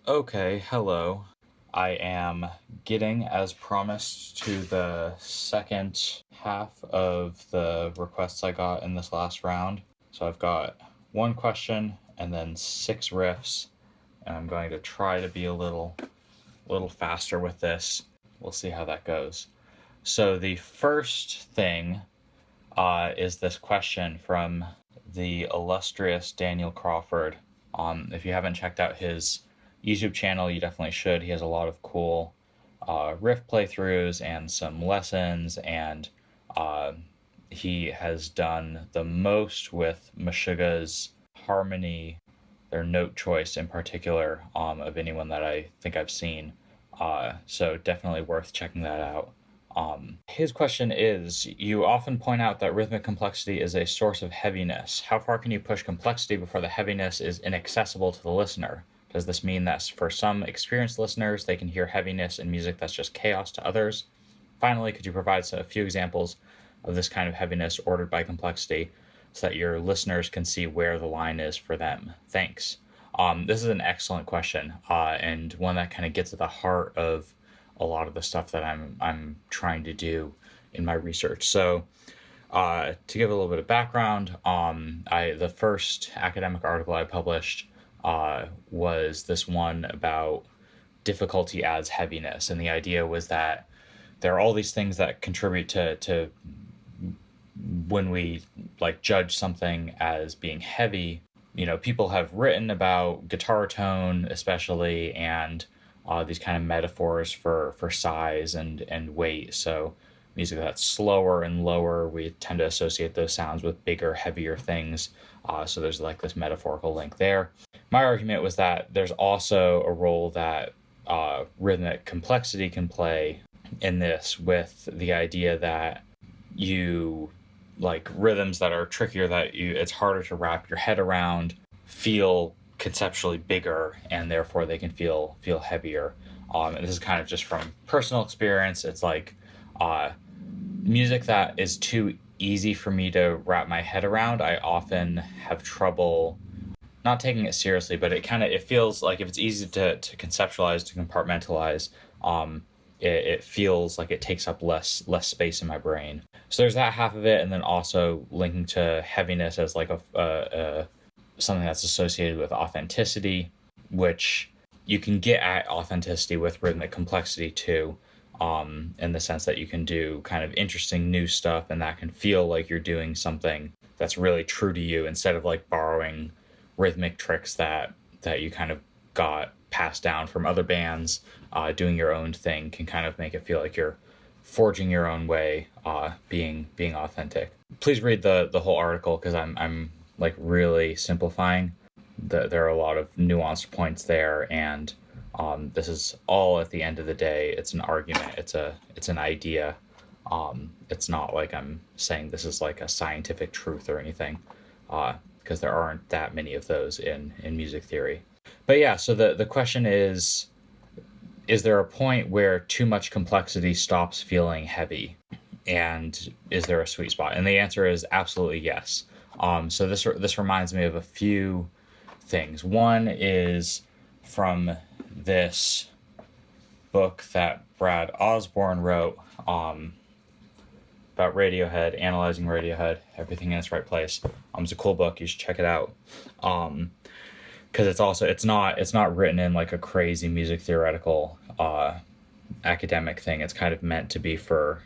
Okay, hello. I am getting, as promised, to the second half of the requests I got in this last round. So I've got one question and then 6 riffs, and I'm going to try to be a little faster with this. We'll see how that goes. So the first thing is this question from the illustrious Daniel Crawford. If you haven't checked out his YouTube channel, you definitely should. He has a lot of cool riff playthroughs and some lessons, and he has done the most with Meshuggah's harmony, their note choice in particular, of anyone that I think I've seen. So definitely worth checking that out. His question is, you often point out that rhythmic complexity is a source of heaviness. How far can you push complexity before the heaviness is inaccessible to the listener? Does this mean that for some experienced listeners, they can hear heaviness in music that's just chaos to others? Finally, could you provide a few examples of this kind of heaviness ordered by complexity so that your listeners can see where the line is for them? Thanks. This is an excellent question, and one that kind of gets at the heart of a lot of the stuff that I'm trying to do in my research. So, to give a little bit of background, the first academic article I published was this one about difficulty adds heaviness, and the idea was that there are all these things that contribute to when we judge something as being heavy. You know, people have written about guitar tone especially, and these kind of metaphors for size and weight. So music that's slower and lower, we tend to associate those sounds with bigger, heavier things. So there's this metaphorical link there. My argument was that there's also a role that rhythmic complexity can play in this, with the idea that you rhythms that are trickier, that it's harder to wrap your head around, feel conceptually bigger, and therefore they can feel heavier. And this is kind of just from personal experience. It's music that is too easy for me to wrap my head around, I often have trouble not taking it seriously, but it feels like if it's easy to conceptualize, to compartmentalize, it feels like it takes up less space in my brain. So there's that half of it, and then also linking to heaviness as a something that's associated with authenticity, which you can get at authenticity with rhythmic complexity too, in the sense that you can do kind of interesting new stuff, and that can feel like you're doing something that's really true to you, instead of borrowing rhythmic tricks that you kind of got passed down from other bands. Doing your own thing can kind of make it feel like you're forging your own way, being authentic. Please read the whole article, because I'm really simplifying. There are a lot of nuanced points there, and this is all, at the end of the day, it's an argument. It's an idea. It's not like I'm saying this is a scientific truth or anything, because there aren't that many of those in music theory. But yeah, so the question is there a point where too much complexity stops feeling heavy? And is there a sweet spot? And the answer is absolutely yes. So this reminds me of a few things. One is from this book that Brad Osborne wrote, about Radiohead, analyzing Radiohead, everything in its right place. It's a cool book. You should check it out. Because it's not written in a crazy music theoretical academic thing. It's kind of meant to be for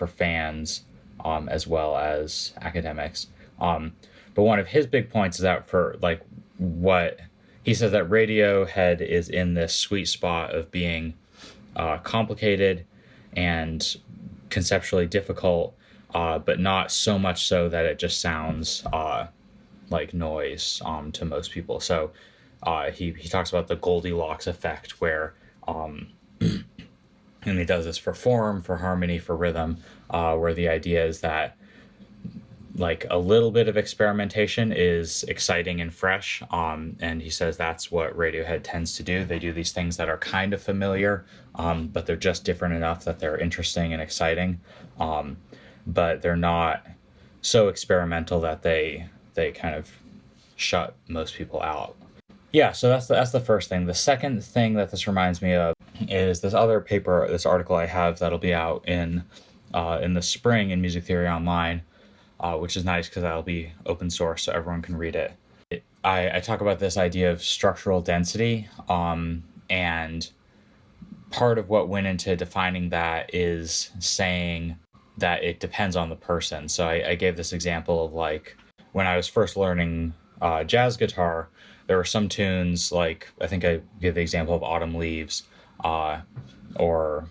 fans, as well as academics. But one of his big points is that for what he says, that Radiohead is in this sweet spot of being complicated and conceptually difficult, but not so much so that it just sounds like noise to most people. So he talks about the Goldilocks effect, where and he does this for form, for harmony, for rhythm, where the idea is that a little bit of experimentation is exciting and fresh, and he says that's what Radiohead tends to do. They do these things that are kind of familiar, but they're just different enough that they're interesting and exciting, but they're not so experimental that they kind of shut most people out. Yeah, so that's the first thing. The second thing that this reminds me of is this other paper, this article I have that'll be out in the spring in Music Theory Online, which is nice because that'll be open source so everyone can read it. I talk about this idea of structural density, and part of what went into defining that is saying that it depends on the person. So I gave this example of like when I was first learning jazz guitar, there were some tunes like I think I give the example of Autumn Leaves, or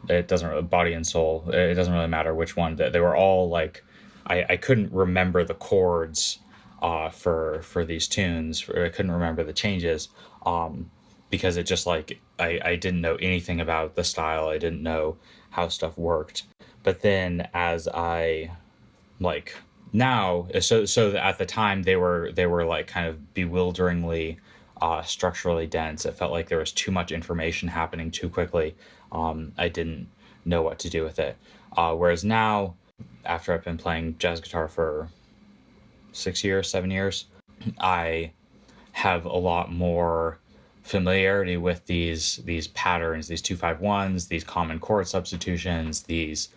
it doesn't really, Body and Soul. It doesn't really matter which one. They were all like I couldn't remember the chords for these tunes. I couldn't remember the changes. Because it just like I didn't know anything about the style. I didn't know how stuff worked. But then as I like now, so at the time they were like kind of bewilderingly structurally dense. It felt like there was too much information happening too quickly. I didn't know what to do with it. Whereas now, after I've been playing jazz guitar for 7 years, I have a lot more familiarity with these patterns, these 2-5-1s, these common chord substitutions, these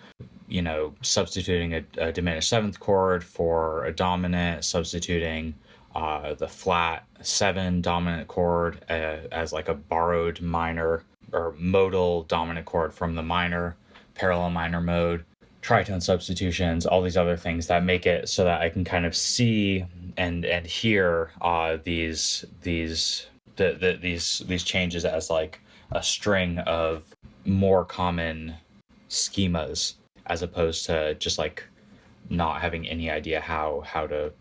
substituting a diminished seventh chord for a dominant, substituting the flat 7 dominant chord as like a borrowed minor or modal dominant chord from the minor, parallel minor mode, tritone substitutions, all these other things that make it so that I can kind of see and hear these changes as like a string of more common schemas, as opposed to just like not having any idea how to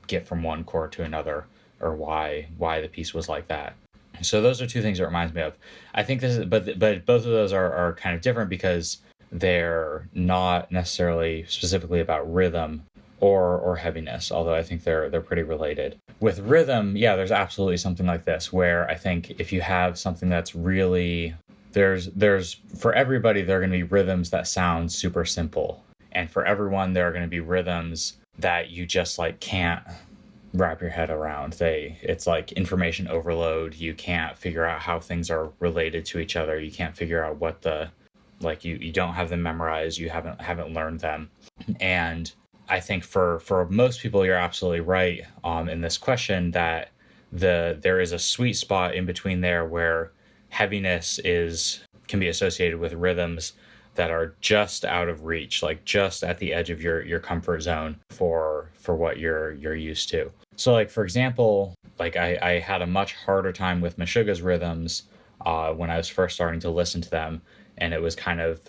get from one chord to another, or why the piece was like that. So those are two things it reminds me of. I think this is, but both of those are kind of different because they're not necessarily specifically about rhythm or heaviness, although I think they're pretty related. With rhythm, yeah, there's absolutely something like this where I think if you have something that's really there's for everybody there are going to be rhythms that sound super simple, and for everyone there are going to be rhythms that you just like can't wrap your head around. It's like information overload. You can't figure out how things are related to each other. You can't figure out what the like you don't have them memorized. You haven't learned them. And I think for most people, you're absolutely right in this question that there is a sweet spot in between there where heaviness can be associated with rhythms that are just out of reach, like just at the edge of your comfort zone for what you're used to. So like, for example, like I had a much harder time with Meshuggah's rhythms when I was first starting to listen to them. And it was kind of,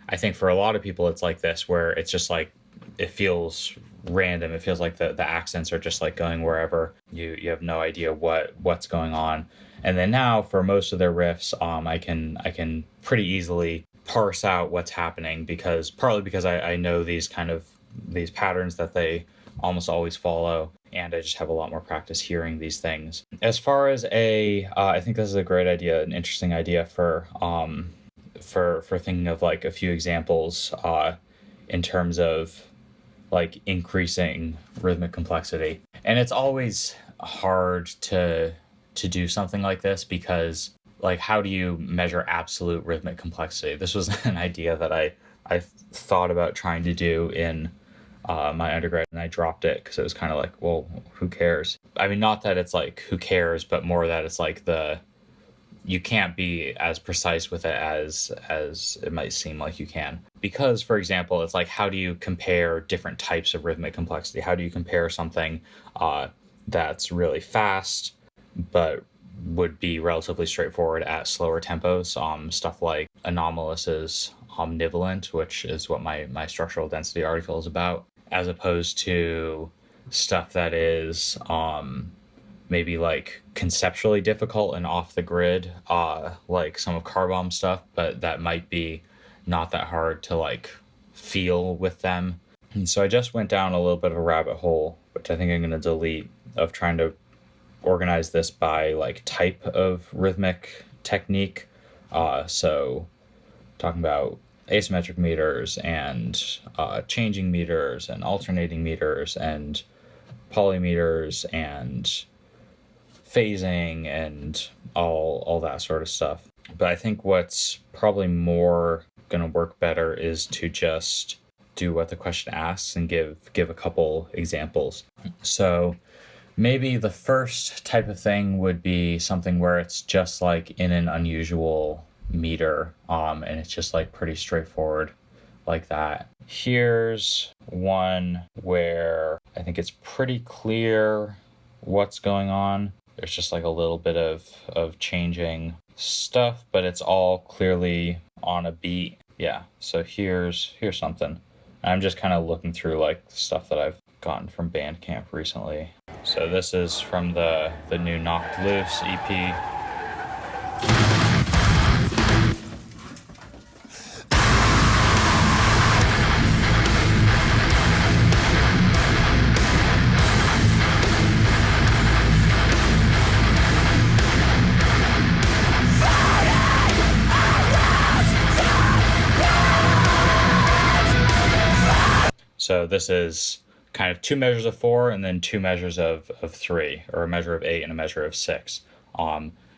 I think for a lot of people, it's like this, where it's just like, it feels random. It feels like the accents are just like going wherever. You have no idea what's going on. And then now for most of their riffs, I can pretty easily parse out what's happening partly because I know these patterns that they almost always follow, and I just have a lot more practice hearing these things. As far as I think this is a great idea, an interesting idea for thinking of like a few examples in terms of like increasing rhythmic complexity. And it's always hard to do something like this because like how do you measure absolute rhythmic complexity? This was an idea that I thought about trying to do in my undergrad, and I dropped it because it was kind of like, well, who cares? I mean, not that it's like who cares, but more that it's like you can't be as precise with it as it might seem like you can. Because, for example, it's like, how do you compare different types of rhythmic complexity? How do you compare something that's really fast but would be relatively straightforward at slower tempos? Stuff like Anomalous is omnivalent, which is what my structural density article is about, as opposed to stuff that is maybe like conceptually difficult and off the grid, like some of Carbomb stuff, but that might be not that hard to like feel with them. And so I just went down a little bit of a rabbit hole, which I think I'm going to delete, of trying to organize this by like type of rhythmic technique. So talking about asymmetric meters and changing meters and alternating meters and polymeters and phasing and all that sort of stuff. But I think what's probably more going to work better is to just do what the question asks and give a couple examples. So maybe the first type of thing would be something where it's just like in an unusual meter, and it's just like pretty straightforward like that. Here's one where I think it's pretty clear what's going on. There's just like a little bit of changing stuff, but it's all clearly on a beat. Yeah, so here's something. I'm just kind of looking through like stuff that I've gotten from Bandcamp recently. So this is from the new Knocked Loose EP. So this is kind of 2 measures of 4 and then 2 measures of 3, or a measure of 8 and a measure of 6.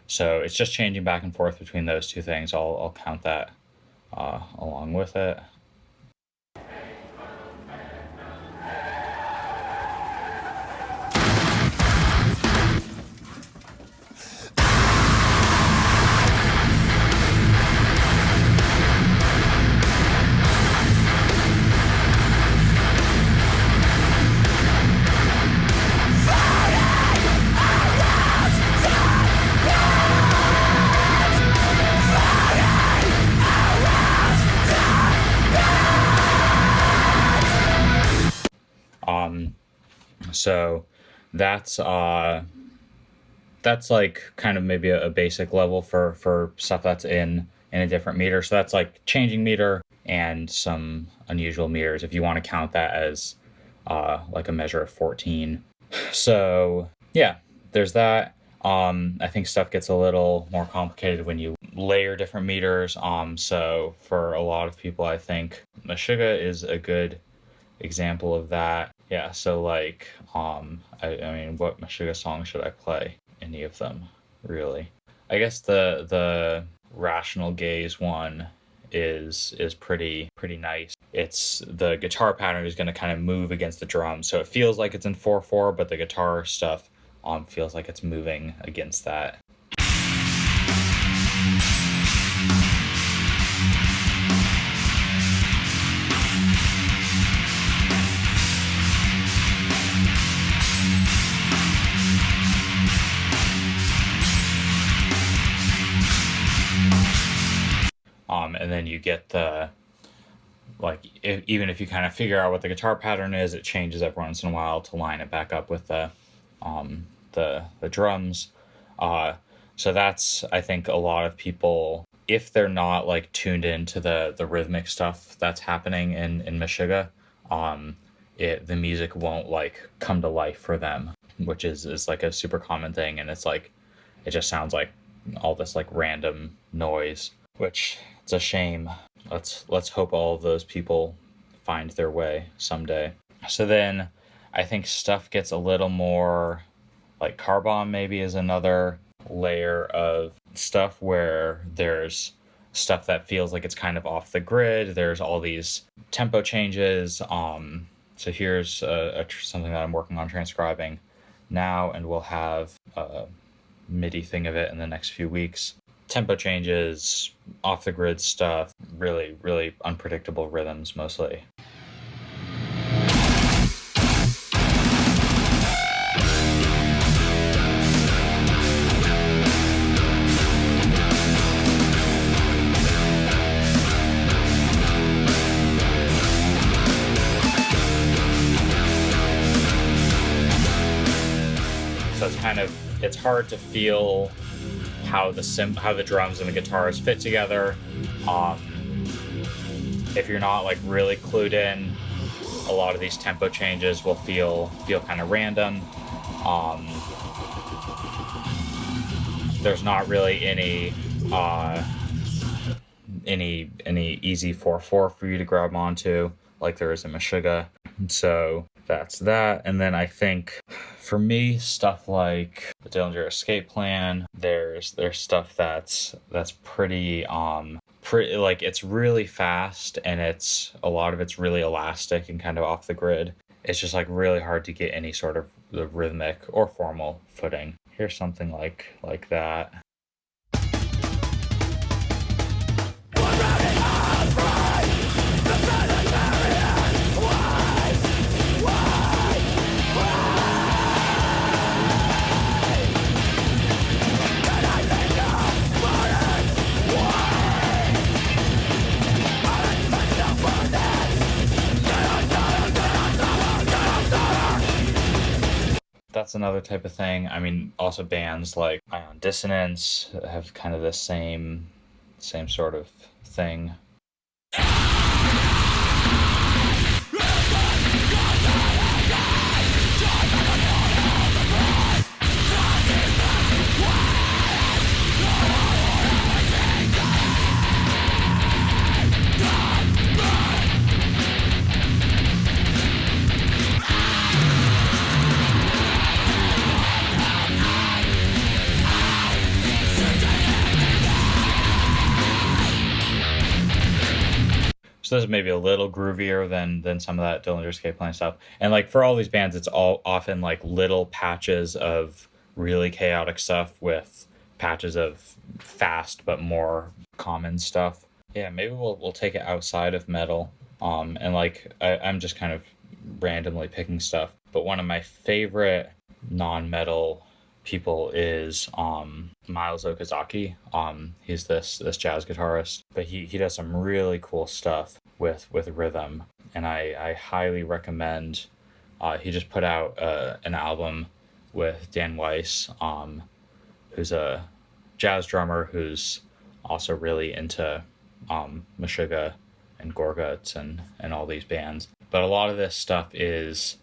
So it's just changing back and forth between those two things. I'll count that along with it. So that's like kind of maybe a basic level for stuff that's in a different meter. So that's like changing meter and some unusual meters, if you want to count that as like a measure of 14. So yeah, there's that. I think stuff gets a little more complicated when you layer different meters. So for a lot of people, I think Meshuggah is a good example of that. Yeah, so like, I mean, what Meshuggah song should I play? Any of them, really. I guess the Rational Gaze one is pretty nice. It's the guitar pattern is going to kind of move against the drums, so it feels like it's in 4/4, but the guitar stuff feels like it's moving against that. And then you get the, like, even if you kind of figure out what the guitar pattern is, it changes every once in a while to line it back up with the drums. So that's, I think, a lot of people, if they're not like tuned into the rhythmic stuff that's happening in Meshuggah, the music won't like come to life for them, which is like a super common thing, and it's like it just sounds like all this like random noise, which it's a shame. Let's hope all of those people find their way someday. So then I think stuff gets a little more like Car Bomb maybe is another layer of stuff where there's stuff that feels like it's kind of off the grid. There's all these tempo changes. So here's something that I'm working on transcribing now, and we'll have a MIDI thing of it in the next few weeks. Tempo changes, off the grid stuff, really, really unpredictable rhythms mostly. So it's hard to feel how the drums and the guitars fit together. If you're not like really clued in, a lot of these tempo changes will feel kind of random. There's not really any easy 4/4 for you to grab onto like there is in Meshuggah. So that's that. And then I think for me, stuff like the Dillinger Escape Plan, there's stuff that's pretty like it's really fast, and it's a lot of it's really elastic and kind of off the grid. It's just like really hard to get any sort of the rhythmic or formal footing. Here's something like that. That's another type of thing. I mean, also bands like Ion Dissonance have kind of the same sort of thing. So this is maybe a little groovier than some of that Dillinger Escape Plan stuff. And like for all these bands, it's all often like little patches of really chaotic stuff with patches of fast but more common stuff. Yeah, maybe we'll take it outside of metal. And like I'm just kind of randomly picking stuff. But one of my favorite non-metal people is Miles Okazaki. He's this jazz guitarist, but he does some really cool stuff with rhythm, and I highly recommend. He just put out an album with Dan Weiss, who's a jazz drummer who's also really into Meshuggah and Gorguts and all these bands. But a lot of this stuff is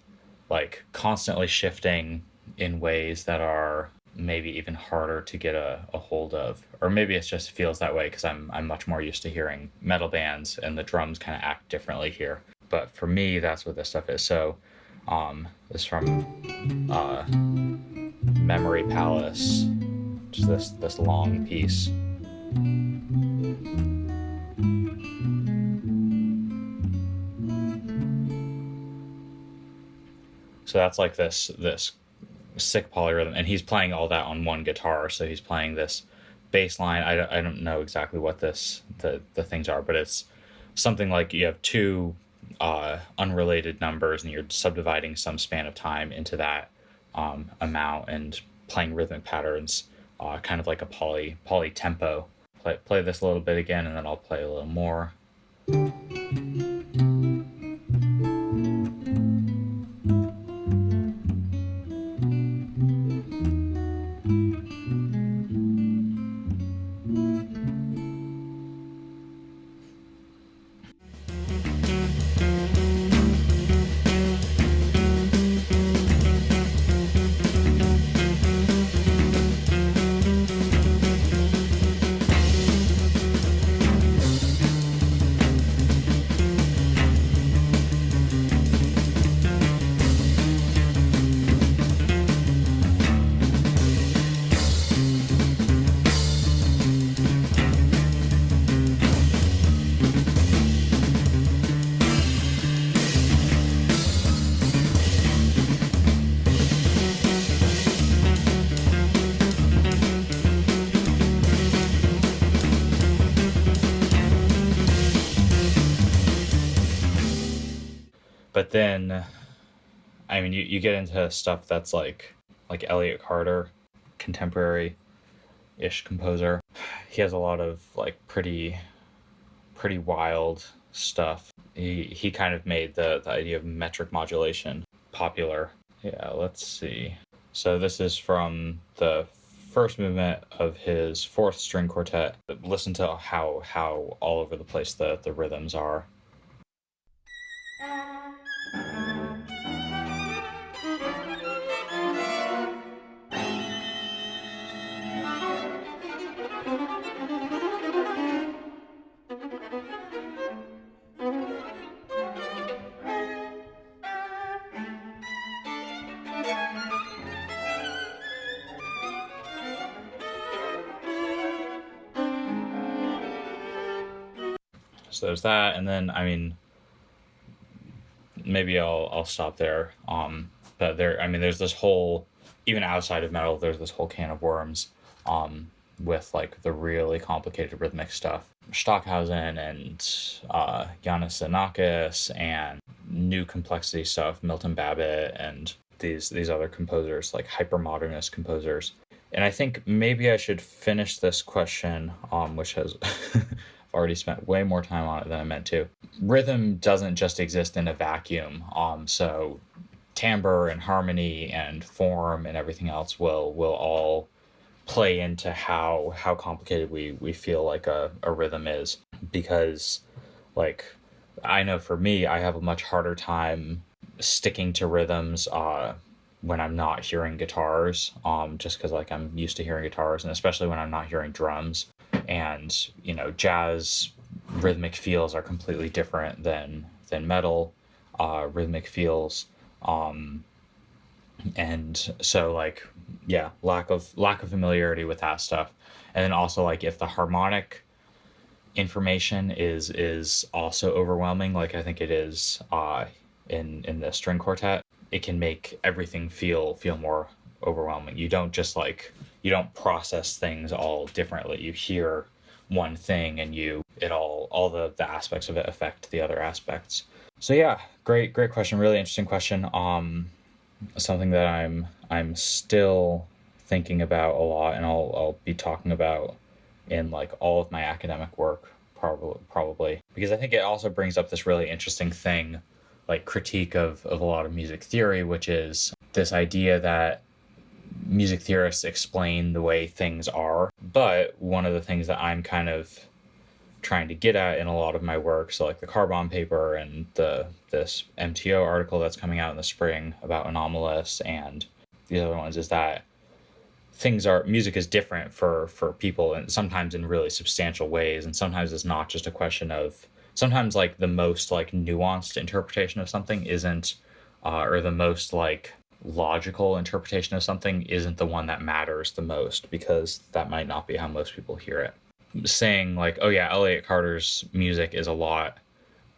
like constantly shifting in ways that are maybe even harder to get a hold of, or maybe it just feels that way because I'm much more used to hearing metal bands and the drums kind of act differently here. But for me, that's what this stuff is. So this is from Memory Palace, just this long piece. So that's like this sick polyrhythm, and he's playing all that on one guitar. So he's playing this bass line. I don't know exactly what the things are, but it's something like you have two unrelated numbers, and you're subdividing some span of time into that amount and playing rhythmic patterns, kind of like a poly tempo. Play this a little bit again, and then I'll play a little more. But then, I mean, you get into stuff that's like Elliot Carter, contemporary-ish composer. He has a lot of like pretty wild stuff. He kind of made the idea of metric modulation popular. Yeah, let's see. So this is from the first movement of his fourth string quartet. Listen to how all over the place the rhythms are. So there's that, and then I mean, maybe I'll stop there. But there's this whole, even outside of metal, there's this whole can of worms. With like the really complicated rhythmic stuff, Stockhausen and Yanis Xenakis, and new complexity stuff, Milton Babbitt, and these other composers, like hypermodernist composers. And I think maybe I should finish this question, which has already spent way more time on it than I meant to. Rhythm doesn't just exist in a vacuum. So timbre and harmony and form and everything else will all play into how complicated we feel like a rhythm is. Because, like, I know for me, I have a much harder time sticking to rhythms when I'm not hearing guitars, just because like I'm used to hearing guitars, and especially when I'm not hearing drums. And jazz rhythmic feels are completely different than metal rhythmic feels. And so, like, yeah, lack of familiarity with that stuff. And then also, like, if the harmonic information is also overwhelming, like I think it is in the string quartet, it can make everything feel more overwhelming. You don't process things all differently. You hear one thing and all the aspects of it affect the other aspects. So yeah, great question, really interesting question. Something that I'm still thinking about a lot, and I'll be talking about in like all of my academic work probably, because I think it also brings up this really interesting thing, like critique of a lot of music theory, which is this idea that music theorists explain the way things are. But one of the things that I'm kind of trying to get at in a lot of my work, so like the Carbon paper and this MTO article that's coming out in the spring about Anomalous and the other ones, is that music is different for people, and sometimes in really substantial ways, and sometimes it's not just a question of, sometimes like the most like nuanced interpretation of something isn't or the most like logical interpretation of something isn't the one that matters the most, because that might not be how most people hear it. Saying like, oh yeah, Elliot Carter's music is a lot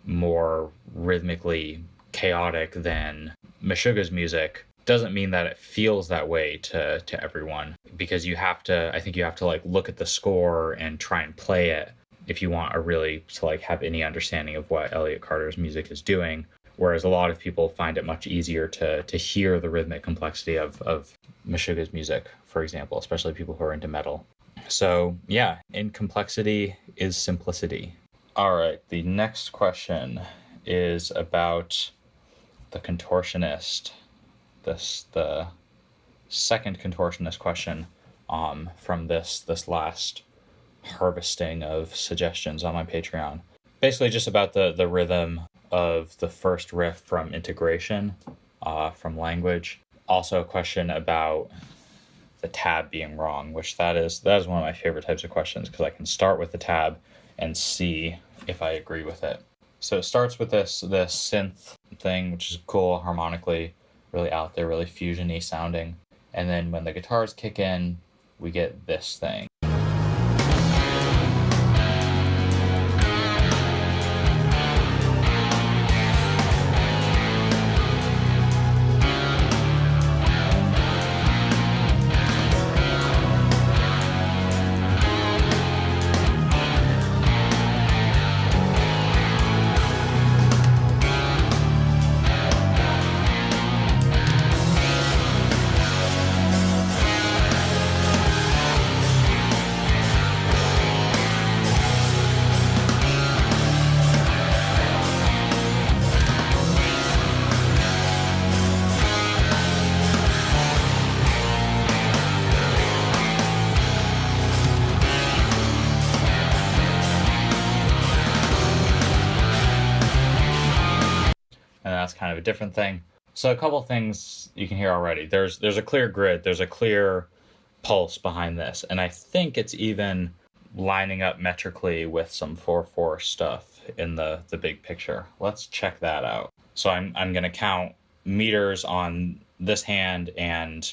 more rhythmically chaotic than Meshuggah's music doesn't mean that it feels that way to everyone, because I think you have to like look at the score and try and play it if you want to like have any understanding of what Elliot Carter's music is doing. Whereas a lot of people find it much easier to hear the rhythmic complexity of Meshuggah's music, for example, especially people who are into metal. So yeah, in complexity is simplicity. All right, the next question is about the Contortionist. The second Contortionist question from this last harvesting of suggestions on my Patreon. Basically just about the rhythm of the first riff from Integration, from Language. Also a question about the tab being wrong, which that is one of my favorite types of questions, because I can start with the tab and see if I agree with it. So it starts with this synth thing, which is cool harmonically, really out there, really fusion-y sounding. And then when the guitars kick in, we get this thing. And that's kind of a different thing. So a couple things you can hear already. There's a clear grid, there's a clear pulse behind this, and I think it's even lining up metrically with some 4/4 stuff in the big picture. Let's check that out. So I'm going to count meters on this hand and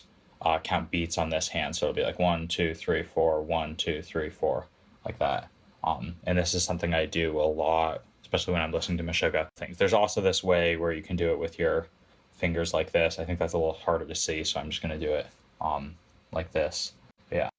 count beats on this hand. So it'll be like 1, 2, 3, 4, 1, 2, 3, 4, like that. And this is something I do a lot, especially when I'm listening to Meshuggah things. There's also this way where you can do it with your fingers like this. I think that's a little harder to see, so I'm just going to do it like this. But yeah.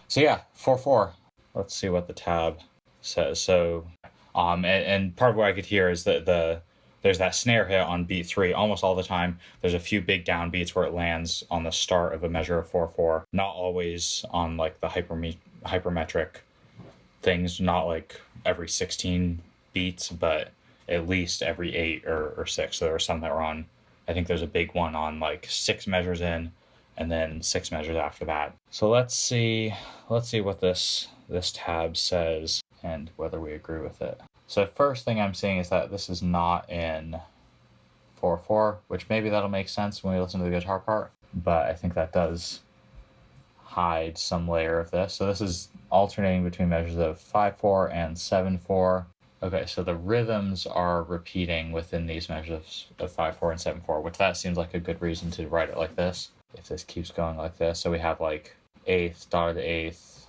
So yeah, 4/4. Let's see what the tab says. So, and part of what I could hear is that there's that snare hit on beat 3 almost all the time. There's a few big downbeats where it lands on the start of a measure of 4/4. Not always on like the hypermetric things, not like every 16 beats, but at least every 8 or 6. So there were some that were on, I think there's a big one on like 6 measures in, and then 6 measures after that. So let's see what this tab says and whether we agree with it. So first thing I'm seeing is that this is not in 4/4, which maybe that'll make sense when we listen to the guitar part, but I think that does hide some layer of this. So this is alternating between measures of 5/4 and 7/4. Okay, so the rhythms are repeating within these measures of 5/4 and 7/4, which that seems like a good reason to write it like this, if this keeps going like this. So we have like 8th, dotted 8th,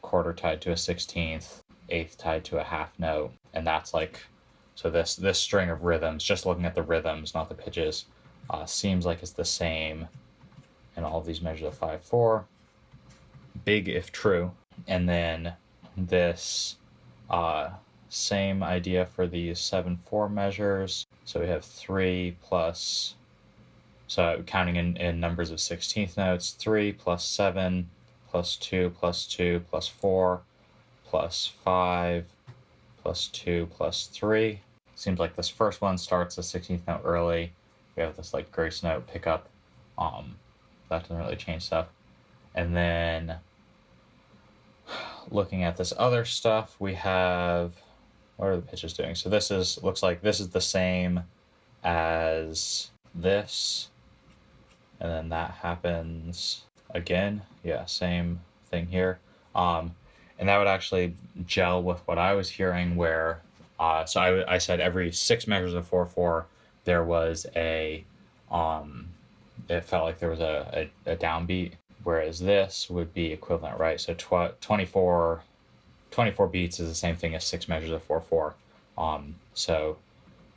quarter tied to a 16th, 8th tied to a half note, and that's like, so this string of rhythms, just looking at the rhythms, not the pitches, seems like it's the same in all of these measures of 5/4. Big if true. And then this same idea for these 7/4 measures. So we have 3 plus, so counting in numbers of 16th notes, 3 plus 7 plus 2 plus 2 plus 4 plus 5 plus 2 plus 3. Seems like this first one starts the 16th note early. We have this like grace note pickup. That doesn't really change stuff. And then looking at this other stuff, we have, what are the pitches doing? So this looks like this is the same as this, and then that happens again. Yeah, same thing here. And that would actually gel with what I was hearing, where so I said every 6 measures of 4/4 there was a it felt like there was a downbeat, whereas this would be equivalent, right? So 24 beats is the same thing as 6 measures of 4/4. So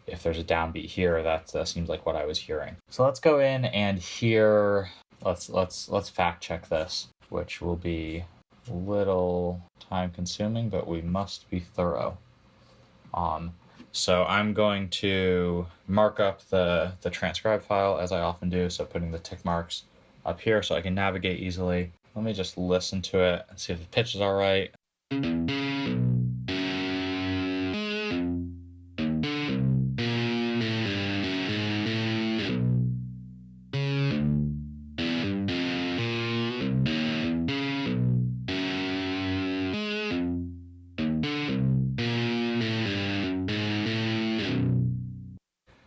if there's a downbeat here, that seems like what I was hearing. So let's go in and hear, let's fact check this, which will be a little time consuming, but we must be thorough. So I'm going to mark up the transcribe file as I often do, so putting the tick marks up here so I can navigate easily. Let me just listen to it and see if the pitch is all right.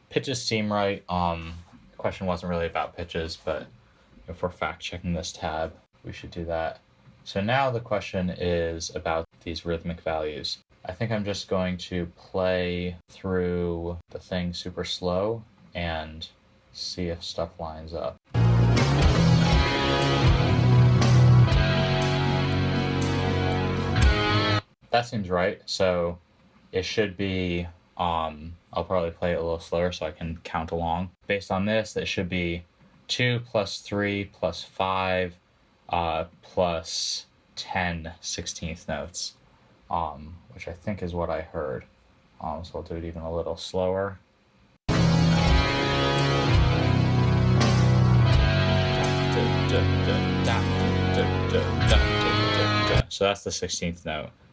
Pitches seem right. The question wasn't really about pitches, but if we're fact checking this tab, we should do that. So now the question is about these rhythmic values. I think I'm just going to play through the thing super slow and see if stuff lines up. That seems right. So it should be, I'll probably play it a little slower so I can count along. Based on this, it should be 2 plus 3 plus 5 plus 10 16th notes, which I think is what I heard. So I'll do it even a little slower. So that's the 16th note.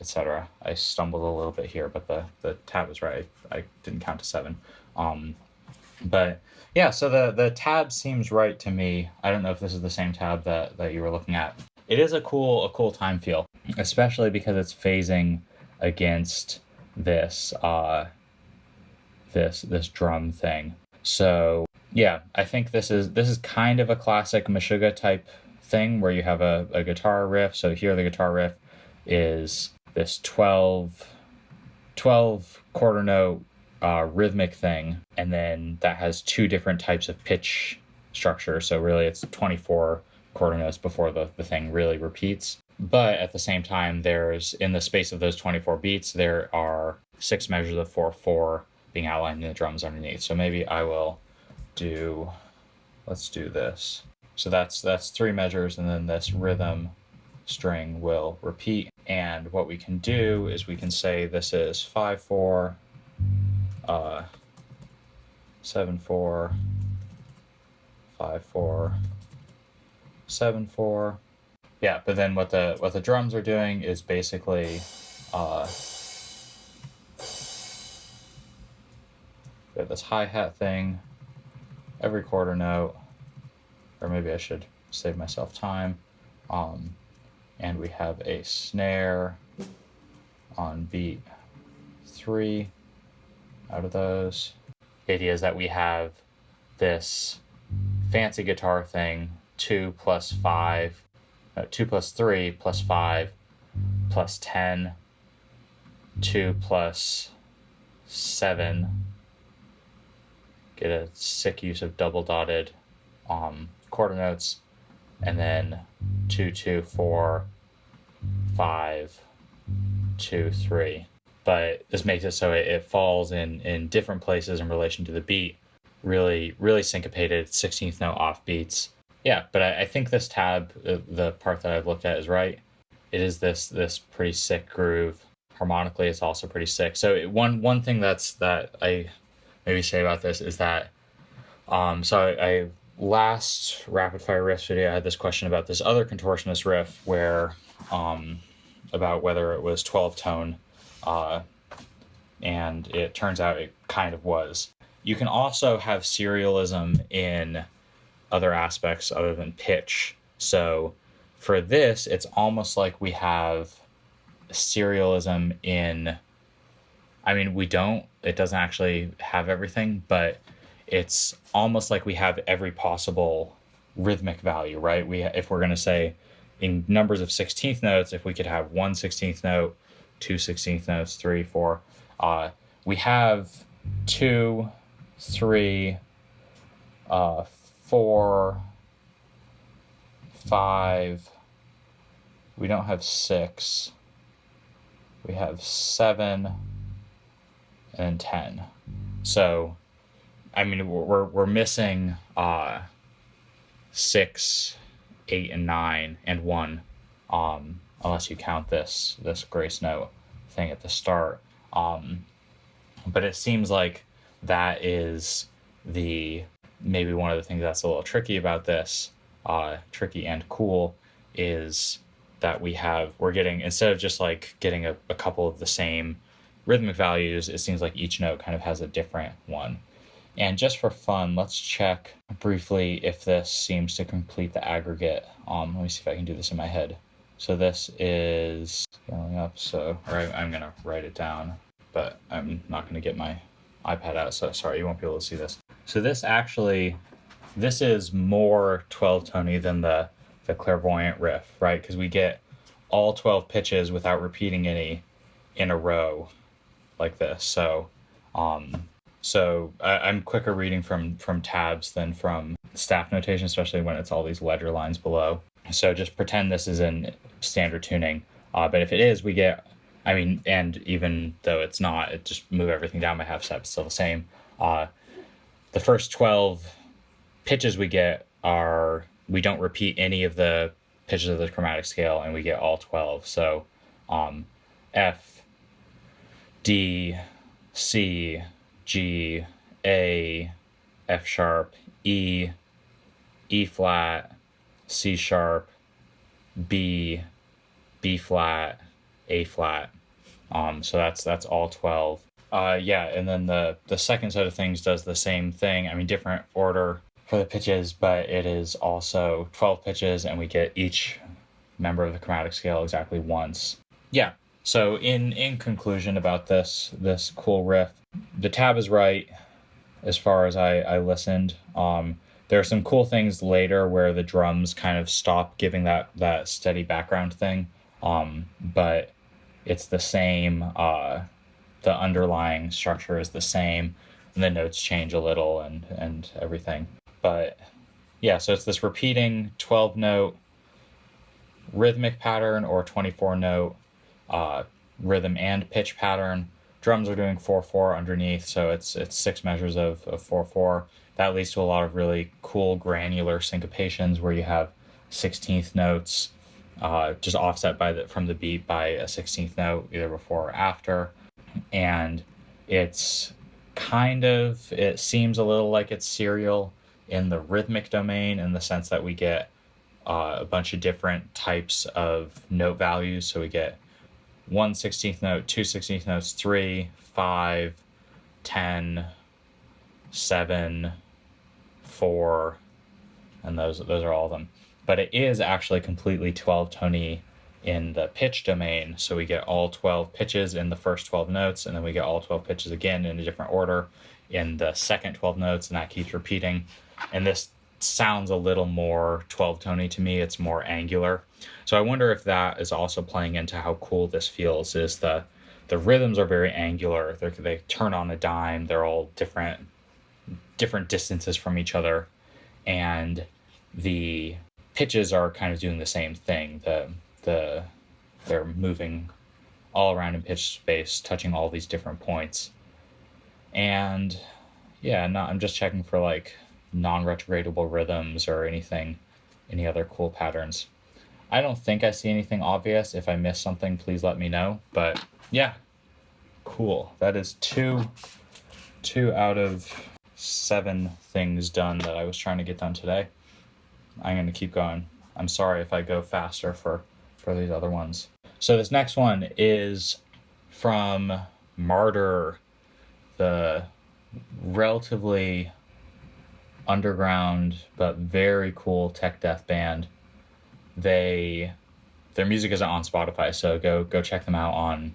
etc. I stumbled a little bit here, but the tab was right. I didn't count to 7. But yeah, so the tab seems right to me. I don't know if this is the same tab that you were looking at. It is a cool time feel, especially because it's phasing against this this drum thing. So yeah, I think this is kind of a classic Meshuggah type thing where you have a guitar riff. So here the guitar riff is this 12 quarter note rhythmic thing, and then that has 2 different types of pitch structure. So really it's 24 quarter notes before the thing really repeats. But at the same time, there's, in the space of those 24 beats, there are 6 measures of 4/4 being outlined in the drums underneath. So maybe I will let's do this. So that's 3 measures, and then this rhythm string will repeat. And what we can do is we can say this is 5/4, 7/4, 5/4, 7/4. Yeah, but then what the drums are doing is basically we have this hi-hat thing every quarter note, or maybe I should save myself time. And we have a snare on beat 3 out of those. The idea is that we have this fancy guitar thing, 2 plus 5, 2 plus 3 plus 5 plus 10, 2 plus 7. Get a sick use of double dotted quarter notes, and then 2, 2, 4, 5, 2, 3. But this makes it so it falls in different places in relation to the beat. Really syncopated 16th note offbeats. Yeah, but I think this tab, the part that I've looked at, is right. It is this pretty sick groove. Harmonically, it's also pretty sick. So one thing that I maybe say about this is that so I last rapid fire riffs video, I had this question about this other Contortionist riff where about whether it was 12 tone, and it turns out it kind of was. You can also have serialism in other aspects other than pitch. So for this, it's almost like we have serialism in, I mean, it doesn't actually have everything, but it's almost like we have every possible rhythmic value, right? If we're going to say in numbers of 16th notes, if we could have 1 16th note, 2 16th notes, 3, 4, we have 2, 3, 4, 5. We don't have 6. We have 7 and 10. So, I mean, we're missing 6, 8, and 9, and 1, unless you count this grace note thing at the start. But it seems like that is maybe one of the things that's a little tricky about this, tricky and cool, is that we're getting, instead of just like getting a couple of the same rhythmic values, it seems like each note kind of has a different one. And just for fun, let's check briefly if this seems to complete the aggregate. Let me see if I can do this in my head. So this is scaling up, I'm going to write it down, but I'm not going to get my iPad out, so sorry, you won't be able to see this. So this is more 12-tony than the clairvoyant riff, right? Because we get all 12 pitches without repeating any in a row like this. So I'm quicker reading from tabs than from staff notation, especially when it's all these ledger lines below. So just pretend this is in standard tuning. But if it is, we get, and even though it's not, it just move everything down by half step, it's still the same. The first 12 pitches we get we don't repeat any of the pitches of the chromatic scale, and we get all 12. So F, D, C, G, A, F sharp, E, E flat, C sharp, B, B flat, A flat. So that's all 12. And then the second set of things does the same thing. Different order for the pitches, but it is also 12 pitches, and we get each member of the chromatic scale exactly once. Yeah. So in conclusion about this cool riff, the tab is right as far as I listened. There are some cool things later where the drums kind of stop giving that steady background thing, but it's the same. The underlying structure is the same, and the notes change a little and everything. But yeah, so it's this repeating 12-note rhythmic pattern or 24-note rhythm and pitch pattern. Drums are doing 4/4 underneath, so it's 6 measures of 4/4. That leads to a lot of really cool granular syncopations where you have 16th notes just offset from the beat by a 16th note either before or after. And it seems a little like it's serial in the rhythmic domain, in the sense that we get a bunch of different types of note values. So we get 1 16th note, 2 16th notes, 3, 5, 10, 7, 4, and those are all of them. But it is actually completely 12-tony in the pitch domain, so we get all 12 pitches in the first 12 notes, and then we get all 12 pitches again in a different order in the second 12 notes, and that keeps repeating. And this sounds a little more 12-tony to me. It's more angular. So I wonder if that is also playing into how cool this feels. Is the rhythms are very angular. They turn on a dime. They're all different distances from each other, and the pitches are kind of doing the same thing. They're moving all around in pitch space, touching all these different points. And yeah, I'm just checking for like non-retrogradable rhythms or any other cool patterns. I don't think I see anything obvious. If I miss something, please let me know. But yeah, cool. That is two out of 7 things done that I was trying to get done today. I'm going to keep going. I'm sorry if I go faster for these other ones. So this next one is from Martyr, the relatively underground but very cool tech death band. Their music isn't on Spotify, so go check them out on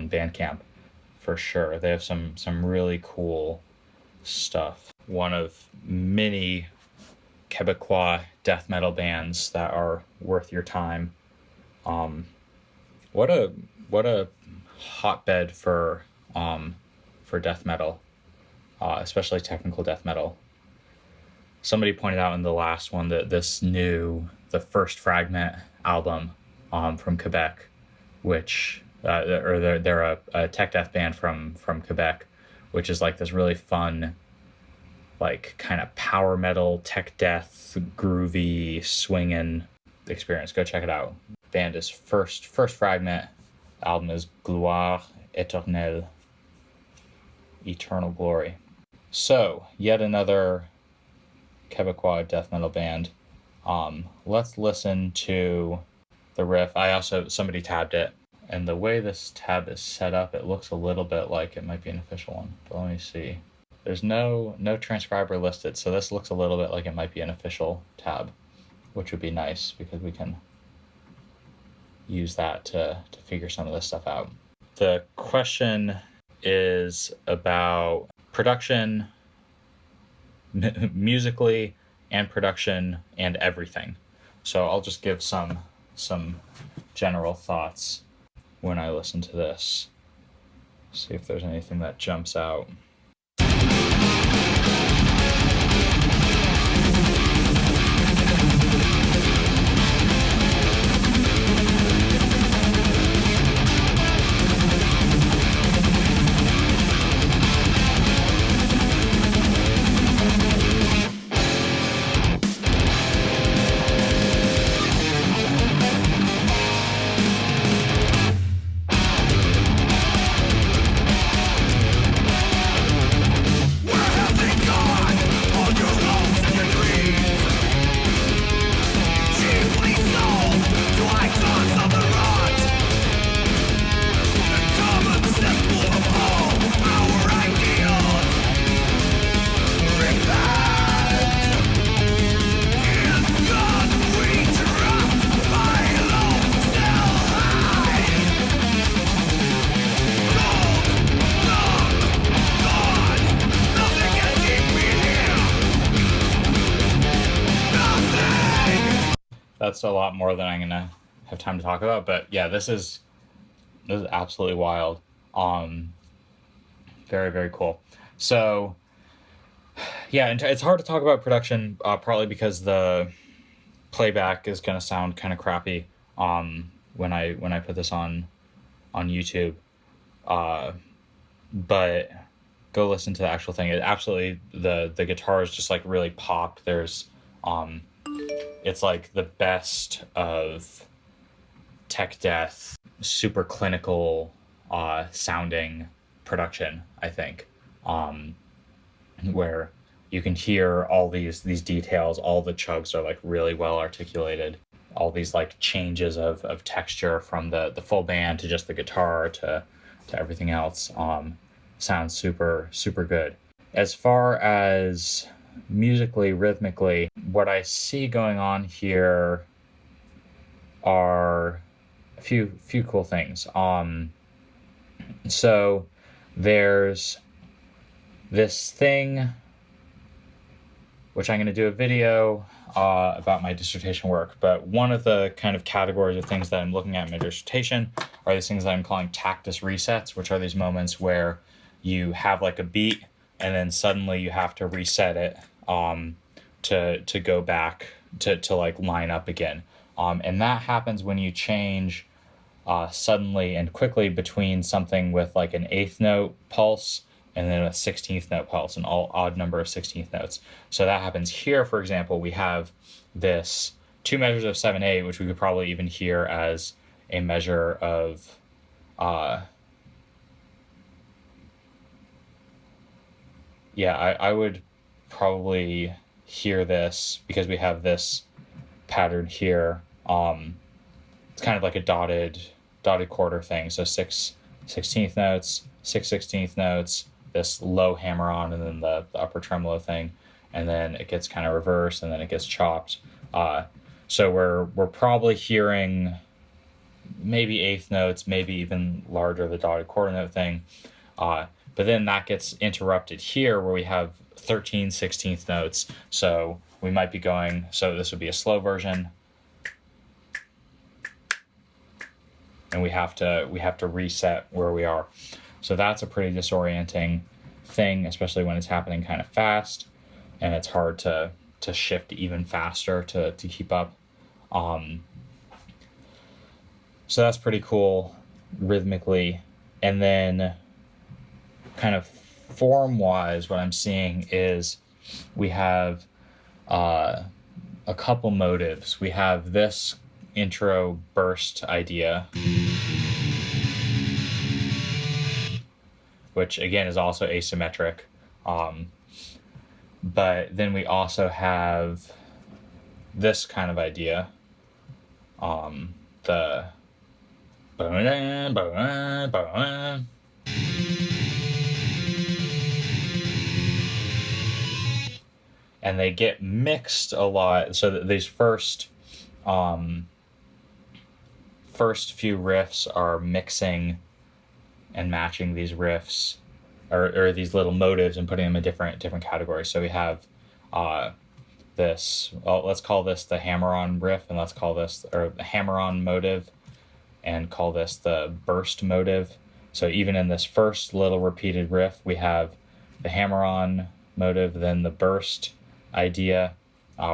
Bandcamp for sure. They have some really cool stuff. One of many Quebecois death metal bands that are worth your time. What a hotbed for death metal, especially technical death metal. Somebody pointed out in the last one that the First Fragment album from Quebec, which they're a tech death band from Quebec, which is like this really fun, like kind of power metal, tech death, groovy, swinging experience. Go check it out. Band is First Fragment. The album is Gloire Éternelle, Eternal Glory. So, yet another Quebecois death metal band. Let's listen to the riff. Somebody tabbed it, And the way this tab is set up, it looks a little bit like it might be an official one. But let me see. There's no transcriber listed, so this looks a little bit like it might be an official tab, which would be nice because we can use that to figure some of this stuff out. The question is about production, musically, and production, and everything. So I'll just give some general thoughts when I listen to this. See if there's anything that jumps out. That's a lot more than I'm gonna have time to talk about, but yeah, this is absolutely wild. Very, very cool. So yeah, and it's hard to talk about production, partly because the playback is gonna sound kind of crappy when I put this on YouTube. But go listen to the actual thing. It absolutely, the guitars just like really pop. There's it's like the best of tech death, super clinical sounding production, I think, where you can hear all these details. All the chugs are like really well articulated. All these like changes of texture from the full band to just the guitar to everything else sounds super, super good. As far as musically, rhythmically, what I see going on here are a few cool things. So there's this thing which I'm going to do a video about my dissertation work, but one of the kind of categories of things that I'm looking at in my dissertation are these things that I'm calling tactus resets, which are these moments where you have like a beat and then suddenly you have to reset it to go back to like line up again. And that happens when you change suddenly and quickly between something with like an eighth note pulse and then a 16th note pulse, an all odd number of 16th notes. So that happens here, for example. We have this 2 measures of 7/8, which we could probably even hear as a measure of I would probably hear this because we have this pattern here. It's kind of like a dotted quarter thing. So 6 16th notes, 6 16th notes, this low hammer on, and then the upper tremolo thing, and then it gets kind of reversed, and then it gets chopped. So we're probably hearing maybe eighth notes, maybe even larger, the dotted quarter note thing. But then that gets interrupted here where we have 13 16th notes. So we might be going, so this would be a slow version. And we have to reset where we are. So that's a pretty disorienting thing, especially when it's happening kind of fast, and it's hard to shift even faster to keep up. So that's pretty cool rhythmically. And then kind of form-wise, what I'm seeing is we have a couple motives. We have this intro burst idea, which again is also asymmetric. But then we also have this kind of idea, the And they get mixed a lot. So these first few riffs are mixing and matching these riffs or these little motives and putting them in different categories. So we have this, well, let's call this the hammer-on riff, and let's call this, or the hammer-on motive, and call this the burst motive. So even in this first little repeated riff, we have the hammer-on motive, then the burst idea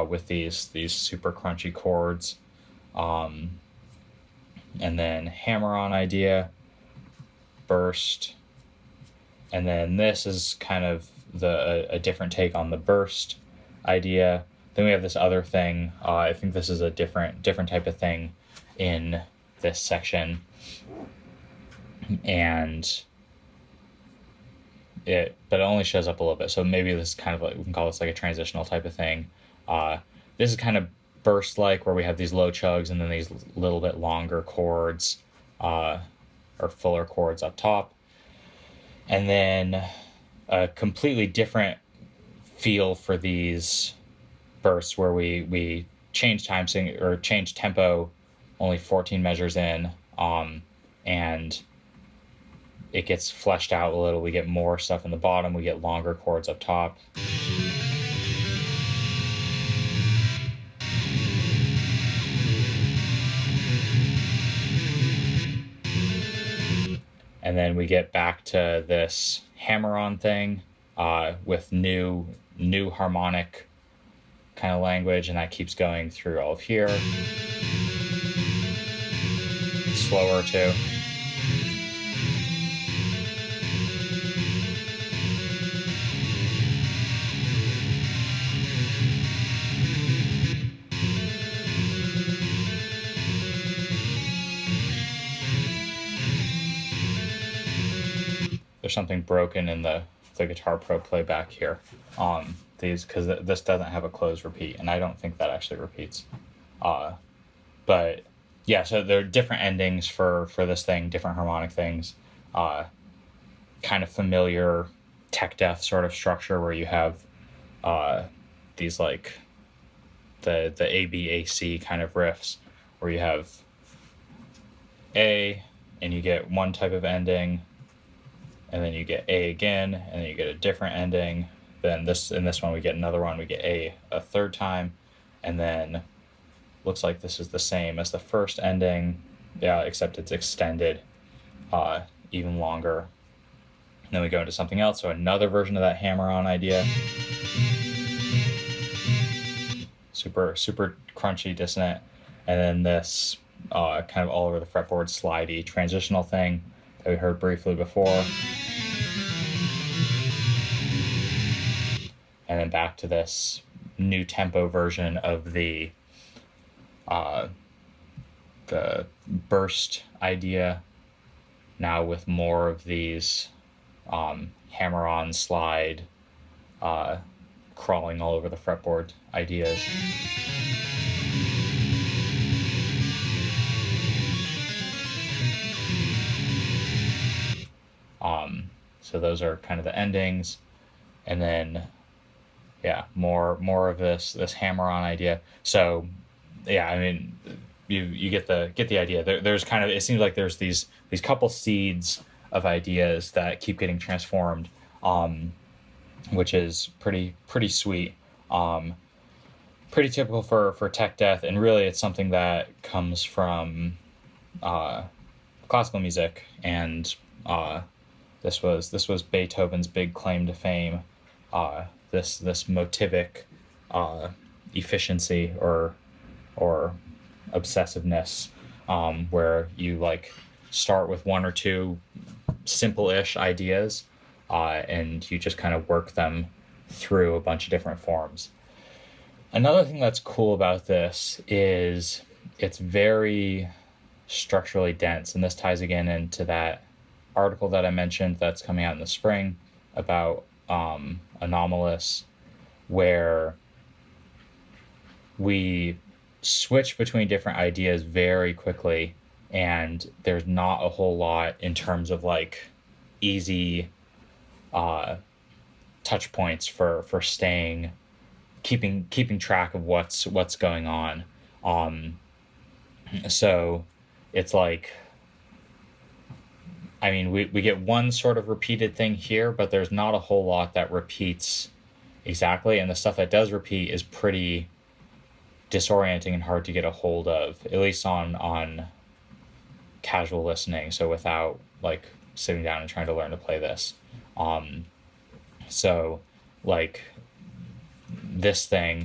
with these super crunchy chords, and then hammer-on idea, burst, and then this is kind of a different take on the burst idea. Then we have this other thing. I think this is a different type of thing in this section, and but it only shows up a little bit. So maybe this is kind of like, we can call this like a transitional type of thing. This is kind of burst-like, where we have these low chugs and then these little bit longer chords, or fuller chords up top, and then a completely different feel for these bursts where we change change tempo only 14 measures in, and it gets fleshed out a little. We get more stuff in the bottom, we get longer chords up top. And then we get back to this hammer-on thing with new harmonic kind of language, and that keeps going through all of here. Slower too. There's something broken in the Guitar Pro playback here. Because this doesn't have a close repeat, and I don't think that actually repeats. But yeah, so there are different endings for this thing, different harmonic things. Kind of familiar tech death sort of structure where you have these like the ABAC kind of riffs where you have A and you get one type of ending, and then you get A again, and then you get a different ending. Then in this one we get another one, we get A a third time, and then looks like this is the same as the first ending, yeah, except it's extended even longer. And then we go into something else, so another version of that hammer-on idea. Super crunchy, dissonant, and then this kind of all over the fretboard slidey transitional thing that we heard briefly before. And then back to this new tempo version of the burst idea, now with more of these hammer-on slide, crawling all over the fretboard ideas. So those are kind of the endings, and then yeah, more of this hammer-on idea. So yeah, I mean, you get the idea. There's kind of, it seems like there's these couple seeds of ideas that keep getting transformed, which is pretty sweet. Pretty typical for tech death, and really it's something that comes from classical music, and this was Beethoven's big claim to fame. This motivic efficiency or obsessiveness, where you like start with one or two simple-ish ideas, and you just kind of work them through a bunch of different forms. Another thing that's cool about this is it's very structurally dense, and this ties again into that article that I mentioned that's coming out in the spring about Anomalous, where we switch between different ideas very quickly, and there's not a whole lot in terms of like easy touch points for keeping track of what's going on. So it's like, I mean, we get one sort of repeated thing here, but there's not a whole lot that repeats exactly, and the stuff that does repeat is pretty disorienting and hard to get a hold of, at least on casual listening, so without like sitting down and trying to learn to play this. So like this thing,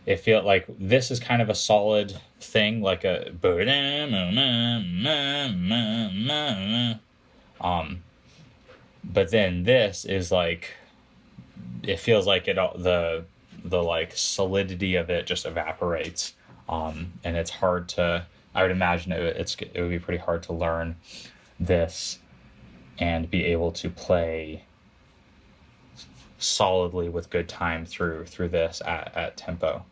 it feels like this is kind of a solid thing, like a but then this is like, it feels like the like solidity of it just evaporates, and it's hard to, I would imagine it would be pretty hard to learn this and be able to play solidly with good time through this at tempo.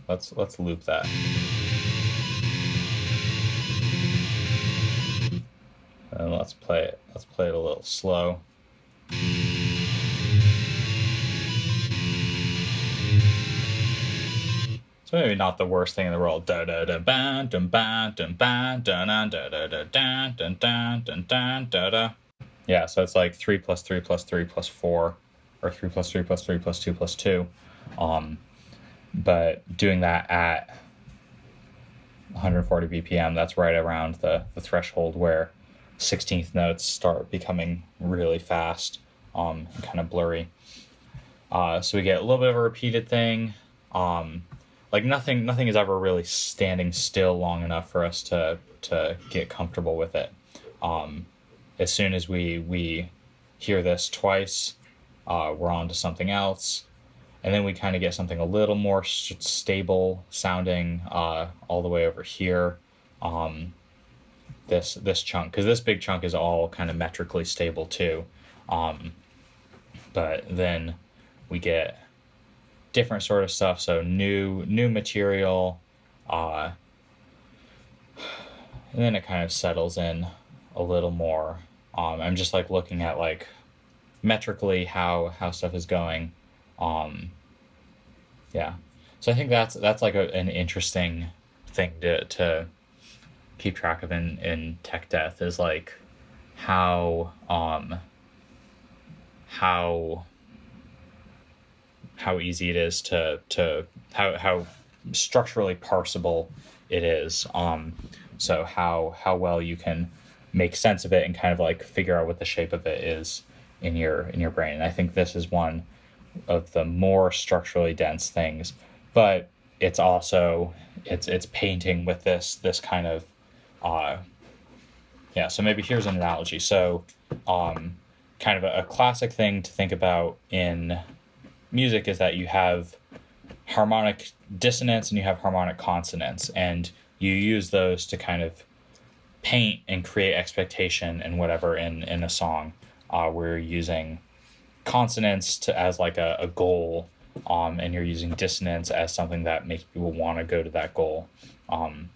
Let's loop that. And let's play it a little slow. So maybe not the worst thing in the world. Da da da ba dum ba dum ba da da da da da da da da da da da. Yeah, so it's like 3 plus 3 plus 3 plus 4, or 3 plus 3 plus 3 plus 2 plus 2. But doing that at 140 BPM, that's right around the threshold where 16th notes start becoming really fast, and kind of blurry. So we get a little bit of a repeated thing. Like nothing is ever really standing still long enough for us to get comfortable with it. As soon as we hear this twice, we're on to something else. And then we kind of get something a little more stable sounding all the way over here. This chunk, because this big chunk is all kind of metrically stable too. But then we get different sort of stuff. So new material. And then it kind of settles in a little more. I'm just like looking at like metrically how stuff is going. Yeah. So I think that's like an interesting thing to keep track of in tech death, is like how easy it is to how structurally parsable it is. So how well you can make sense of it and kind of like figure out what the shape of it is in your brain. And I think this is one of the more structurally dense things, but it's also it's painting with this kind of yeah. So maybe here's an analogy. So kind of a classic thing to think about in music is that you have harmonic dissonance and you have harmonic consonance, and you use those to kind of paint and create expectation and whatever in a song. We're using consonance as like a goal, and you're using dissonance as something that makes people want to go to that goal. And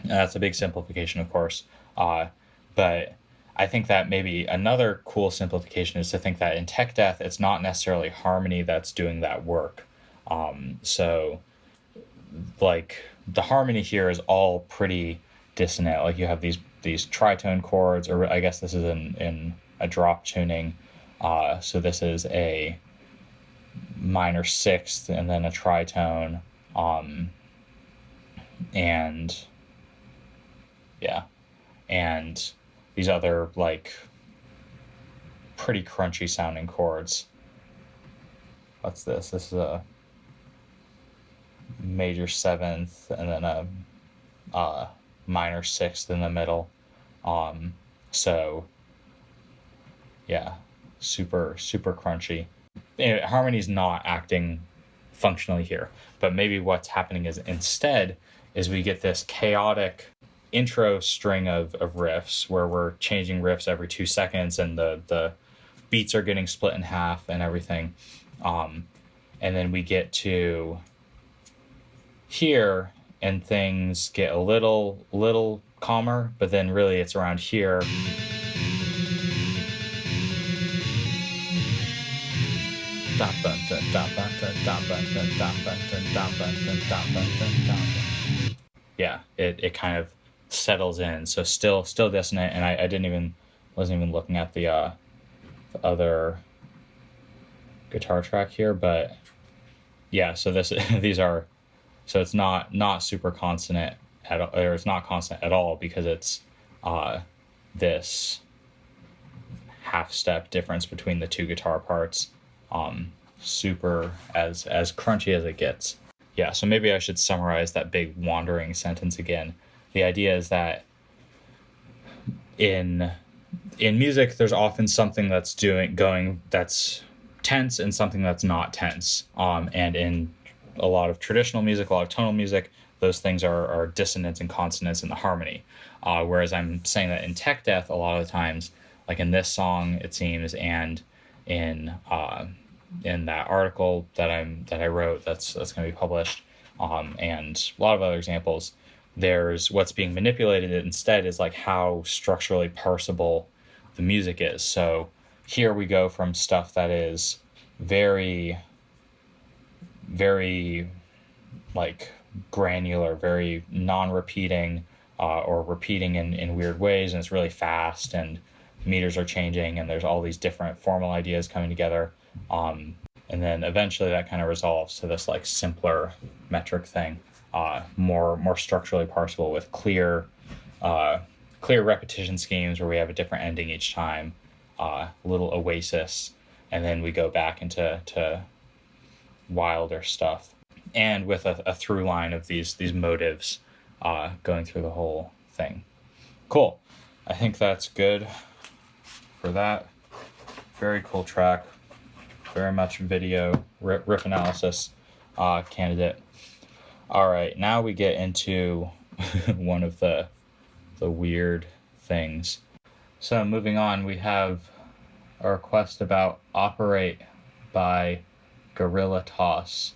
that's a big simplification, of course. But I think that maybe another cool simplification is to think that in tech death, it's not necessarily harmony that's doing that work. So like the harmony here is all pretty dissonant. Like you have these tritone chords, or I guess this is in a drop tuning. So this is a minor sixth and then a tritone. And yeah, and these other like pretty crunchy sounding chords. What's this? This is a major seventh and then a minor sixth in the middle. So yeah, super crunchy. Anyway, harmony's not acting functionally here, but maybe what's happening is instead is we get this chaotic intro string of riffs where we're changing riffs every 2 seconds and the beats are getting split in half and everything. And then we get to here and things get a little calmer, but then really it's around here. Yeah, it kind of settles in. So still dissonant, and I wasn't even looking at the other guitar track here, but yeah, so these are, so it's not super consonant or it's not constant at all, because it's this half step difference between the two guitar parts. Super as crunchy as it gets. Yeah, so maybe I should summarize that big wandering sentence again. The idea is that in music, there's often something that's tense and something that's not tense. And in a lot of traditional music, a lot of tonal music, those things are dissonance and consonance in the harmony. Whereas I'm saying that in tech death, a lot of the times, like in this song, it seems, and in that article that I wrote that's going to be published, and a lot of other examples, there's what's being manipulated instead is like how structurally parsable the music is. So here we go from stuff that is very, very like granular, very non-repeating, or repeating in weird ways, and it's really fast, and meters are changing, and there's all these different formal ideas coming together, and then eventually that kind of resolves to this like simpler metric thing, more structurally parsable with clear repetition schemes where we have a different ending each time, little oasis, and then we go back into wilder stuff, and with a through line of these motives going through the whole thing. Cool. I think that's good for that. Very cool track. Very much video riff analysis candidate. All right, now we get into one of the weird things. So moving on, we have a request about Operate by Guerilla Toss.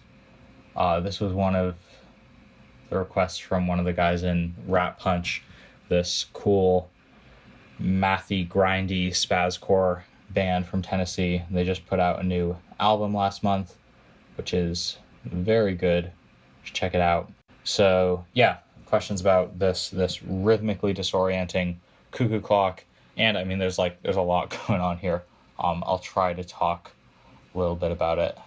This was one of the requests from one of the guys in Rat Punch, this cool mathy, grindy spazcore band from Tennessee. They just put out a new album last month, which is very good. Check it out. So yeah, questions about this rhythmically disorienting cuckoo clock, and I mean there's a lot going on here. I'll try to talk a little bit about it.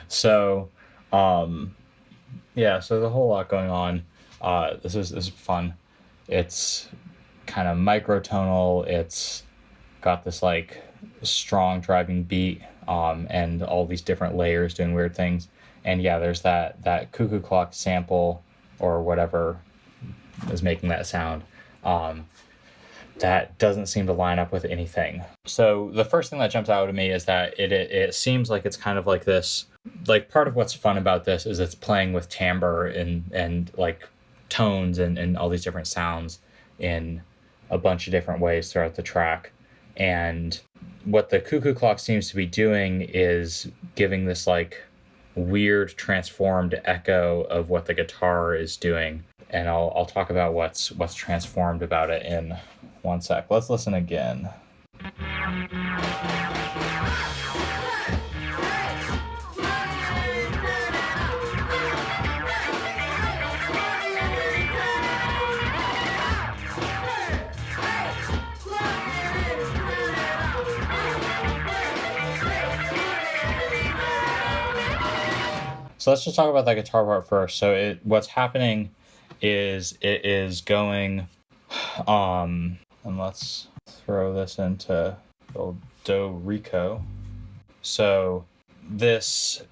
So, yeah, so there's a whole lot going on. This is fun. It's kind of microtonal. It's got this like strong driving beat, and all these different layers doing weird things. And yeah, there's that cuckoo clock sample or whatever is making that sound. That doesn't seem to line up with anything. So the first thing that jumps out at me is that it seems like it's kind of like this, like part of what's fun about this is it's playing with timbre and like tones and all these different sounds in a bunch of different ways throughout the track. And what the cuckoo clock seems to be doing is giving this like weird transformed echo of what the guitar is doing. And I'll talk about what's transformed about it in one sec. Let's listen again. So let's just talk about that guitar part first. So what's happening is it is going, and let's throw this into old Do Rico. So this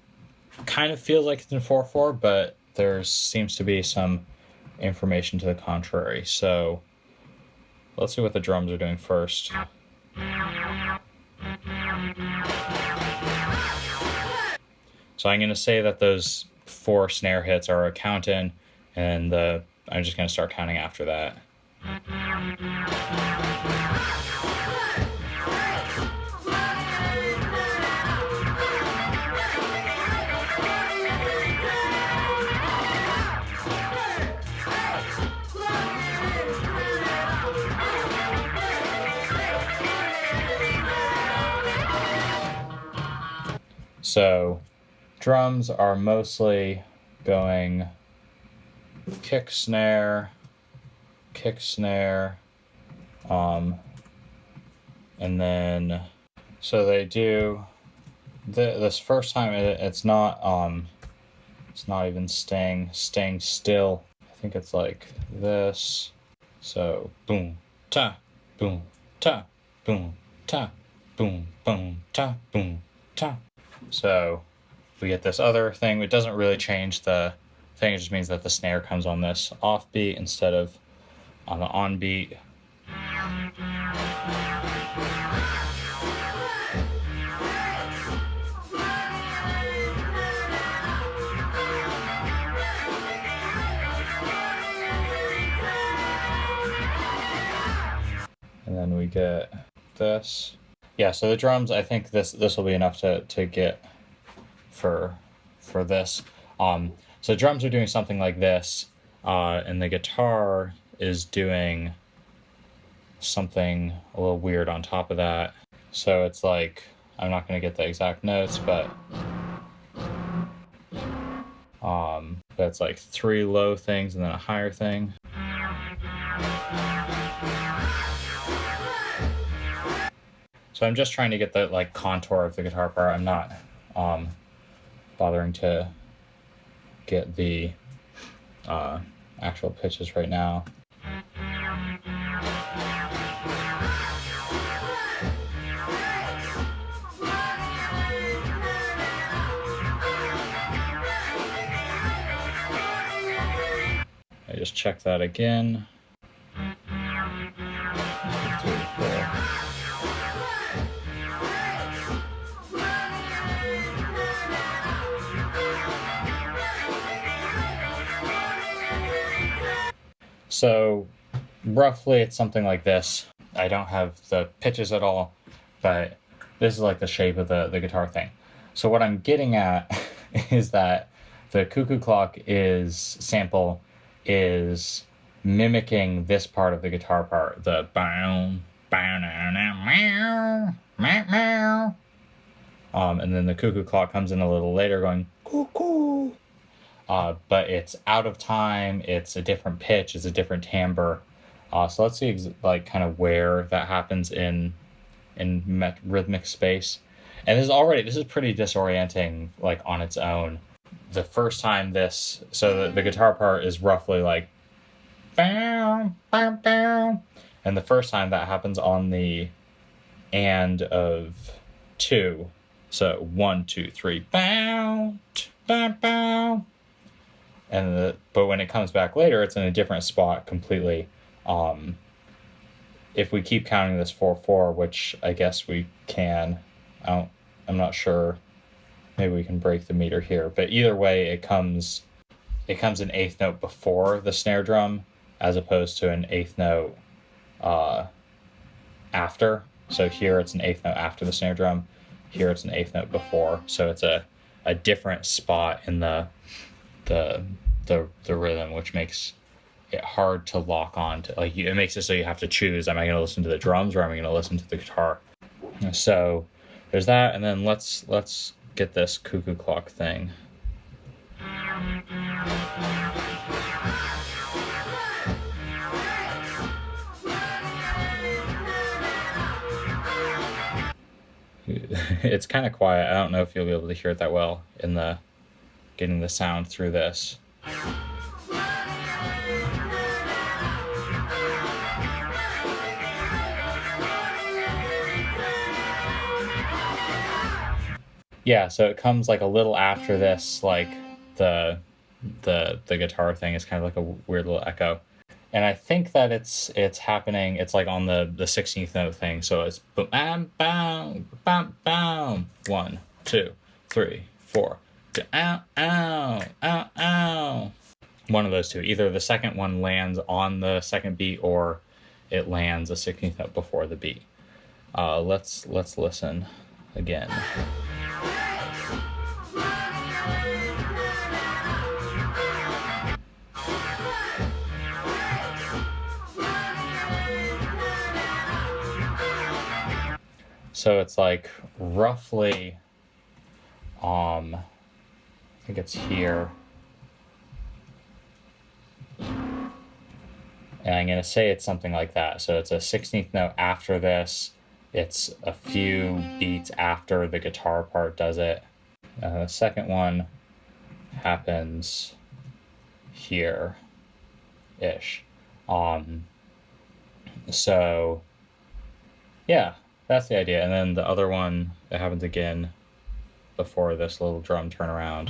kind of feels like it's in 4/4, but there seems to be some information to the contrary. So let's see what the drums are doing first. So I'm going to say that those 4 snare hits are a count-in, and I'm just going to start counting after that. So drums are mostly going kick, snare, and then so they do this first time. It's not even staying still. I think it's like this. So boom ta, boom ta, boom ta, boom boom ta, boom ta. So we get this other thing. It doesn't really change the thing. It just means that the snare comes on this offbeat instead of on the onbeat. And then we get this. Yeah, so the drums, I think this will be enough to get for this. So drums are doing something like this, and the guitar is doing something a little weird on top of that. So it's like, I'm not going to get the exact notes, but it's like 3 low things and then a higher thing. So I'm just trying to get the like contour of the guitar part. I'm not bothering to get the actual pitches right now. I just check that again. 3, 4. So roughly it's something like this. I don't have the pitches at all, but this is like the shape of the guitar thing. So what I'm getting at is that the cuckoo clock sample is mimicking this part of the guitar part, the bow, and then the cuckoo clock comes in a little later going cuckoo. But it's out of time, it's a different pitch, it's a different timbre. So let's see like kind of where that happens in rhythmic space. And this is pretty disorienting like on its own. The first time the guitar part is roughly like bow, bow, bow. And the first time that happens on the and of 2. So 1, 2, 3, bow, bow, bow. But when it comes back later, it's in a different spot completely. If we keep counting this 4/4, which I guess we can, I'm not sure. Maybe we can break the meter here. But either way, it comes an eighth note before the snare drum, as opposed to an eighth note after. So here it's an eighth note after the snare drum. Here it's an eighth note before. So it's a different spot in the rhythm, which makes it hard to lock on to. Like it makes it so you have to choose: am I going to listen to the drums or am I going to listen to the guitar? So there's that, and then let's get this cuckoo clock thing. It's kind of quiet. I don't know if you'll be able to hear it that well in getting the sound through this. Yeah, so it comes like a little after this, like the guitar thing is kind of like a weird little echo. And I think that it's happening, it's like on the 16th note thing, so it's bam bam bam bam 1 2 3 4 ow ow ow ow. One of those two. Either the second one lands on the second beat or it lands a 16th note before the beat. Let's listen again. So it's like roughly, I think it's here. And I'm going to say it's something like that. So it's a 16th note after this. It's a few beats after the guitar part does it. The second one happens here-ish. So, yeah, that's the idea. And then the other one, it happens again before this little drum turnaround.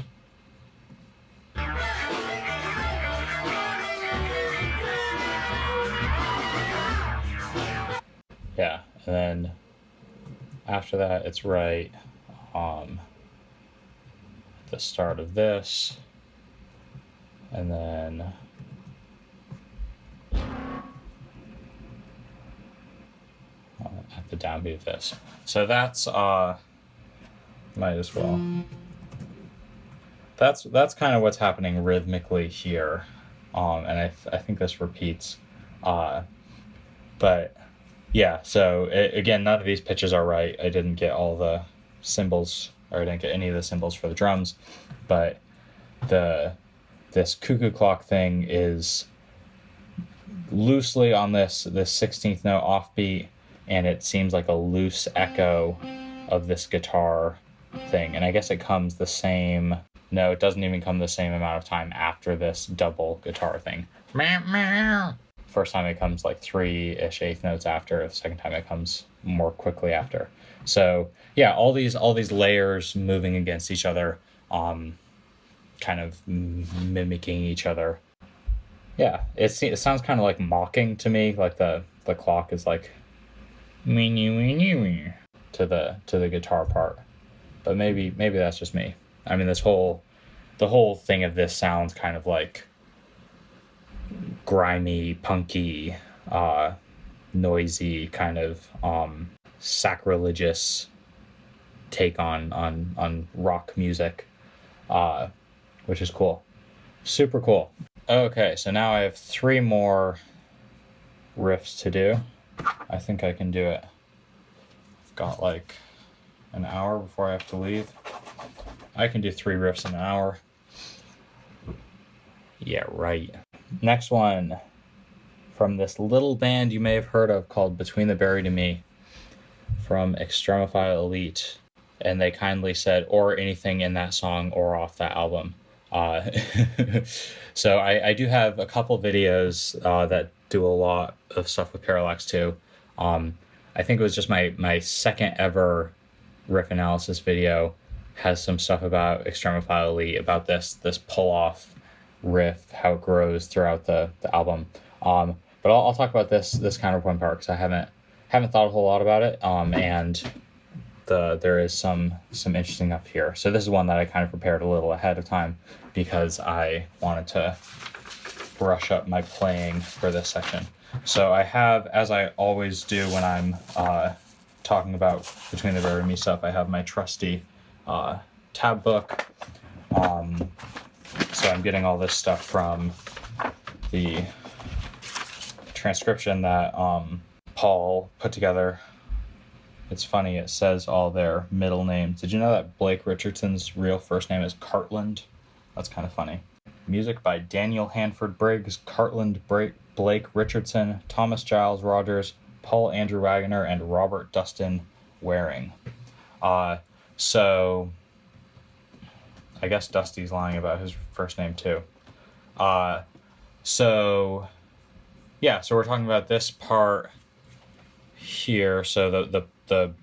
Yeah, and then after that, it's right at the start of this, and then at the downbeat of this. So that's might as well. That's kind of what's happening rhythmically here, and I think this repeats, but. Yeah, so again, none of these pitches are right. I didn't get all the cymbals, or I didn't get any of the cymbals for the drums, but this cuckoo clock thing is loosely on this 16th note offbeat, and it seems like a loose echo of this guitar thing. And I guess it comes the same. No, it doesn't even come the same amount of time after this double guitar thing. First time it comes like 3-ish eighth notes after. The second time it comes more quickly after. So yeah, all these layers moving against each other, kind of mimicking each other. Yeah, it sounds kind of like mocking to me. Like the clock is like to the guitar part. But maybe that's just me. I mean, the whole thing of this sounds kind of like grimy, punky, noisy, kind of sacrilegious take on rock music, which is cool. Super cool. Okay, so now I have 3 more riffs to do. I think I can do it. I've got like an hour before I have to leave. I can do 3 riffs in an hour. Yeah, right. Next one, from this little band you may have heard of called Between the Buried and Me, from Extremophile Elite, and they kindly said, or anything in that song or off that album. So I do have a couple videos that do a lot of stuff with Parallax too. I think it was just my second ever riff analysis video has some stuff about Extremophile Elite, about this pull-off riff, how it grows throughout the album. But I'll talk about this counterpoint part because I haven't thought a whole lot about it. And there is some interesting stuff here. So this is one that I kind of prepared a little ahead of time because I wanted to brush up my playing for this section. So I have, as I always do when I'm talking about Between the Buried and Me stuff, I have my trusty tab book. So I'm getting all this stuff from the transcription that Paul put together. It's funny, it says all their middle names. Did you know that Blake Richardson's real first name is Cartland? That's kind of funny. Music by Daniel Hanford Briggs, Cartland Blake Richardson, Thomas Giles Rogers, Paul Andrew Wagner, and Robert Dustin Waring. So I guess Dusty's lying about his first name too. So we're talking about this part here. So the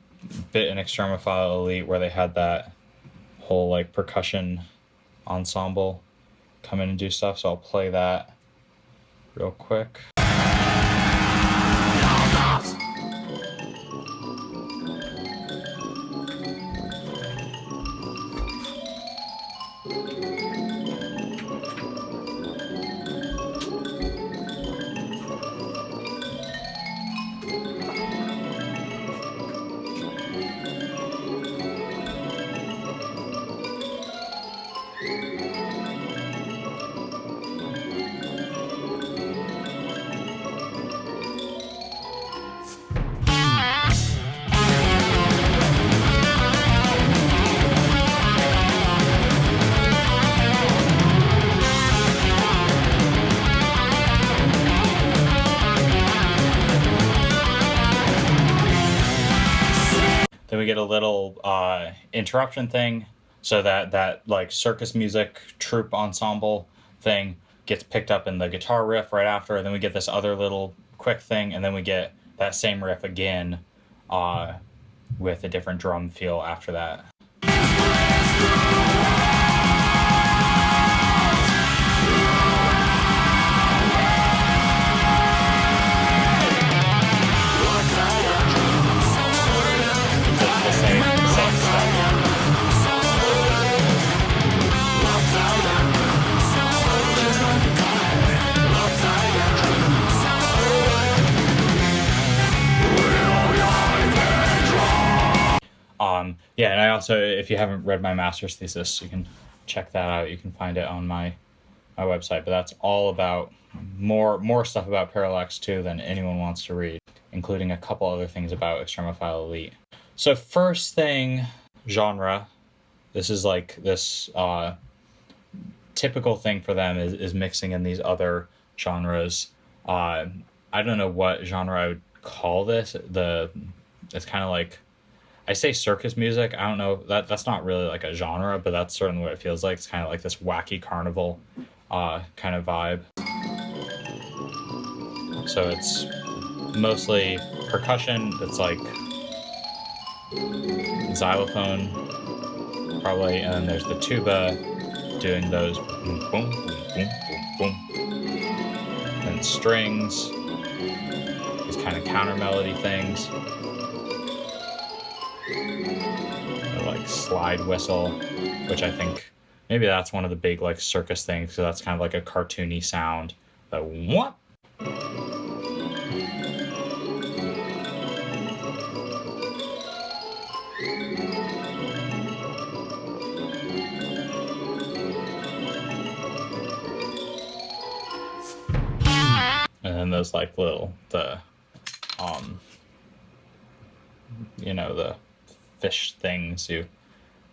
bit in Extremophile Elite where they had that whole like percussion ensemble come in and do stuff. So I'll play that real quick. Then we get a little interruption thing, so that like circus music troupe ensemble thing gets picked up in the guitar riff right after, and then we get this other little quick thing, and then we get that same riff again with a different drum feel after that. Yeah, and I also, if you haven't read my master's thesis, you can check that out. You can find it on my website. But that's all about more stuff about Parallax 2 than anyone wants to read, including a couple other things about Extremophile Elite. So first thing, genre. This is like this typical thing for them is mixing in these other genres. I don't know what genre I would call this. It's kind of like, I say circus music. I don't know, that's not really like a genre, but that's certainly what it feels like. It's kind of like this wacky carnival kind of vibe. So it's mostly percussion. It's like xylophone, probably, and then there's the tuba doing those boom, boom, boom, boom, boom, and strings, these kind of counter melody things. Like slide whistle, which I think maybe that's one of the big like circus things, so that's kind of like a cartoony sound. But what? And then those like little the fish things, you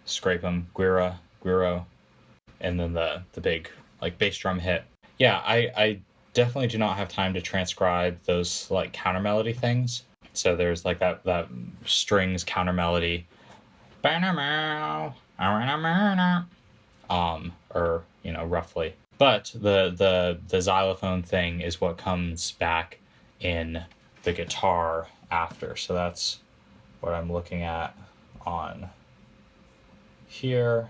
scrape them, Guerilla, and then the big like bass drum hit. Yeah, I definitely do not have time to transcribe those like counter melody things. So there's like that strings counter melody, or roughly. But the xylophone thing is what comes back in the guitar after. So that's what I'm looking at on here.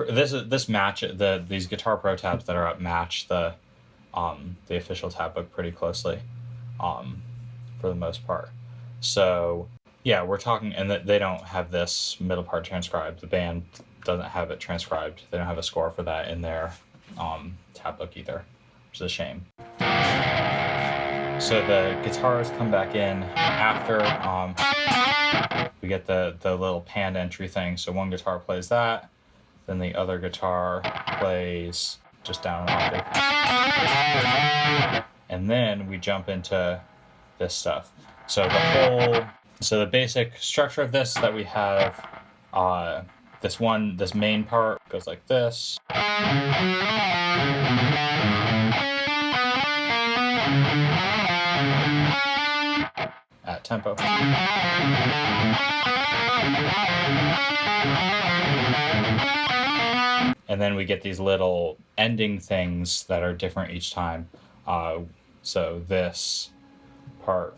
This match these Guitar Pro tabs that are up match the official tab book pretty closely, for the most part. So yeah, we're talking, and that they don't have this middle part transcribed. The band doesn't have it transcribed. They don't have a score for that in their tab book either, which is a shame. So the guitars come back in after. We get the little pan entry thing. So one guitar plays that, then the other guitar plays just down an octave, and then we jump into this stuff. So the basic structure of this, that we have this main part goes like this. At tempo. And then we get these little ending things that are different each time. So this part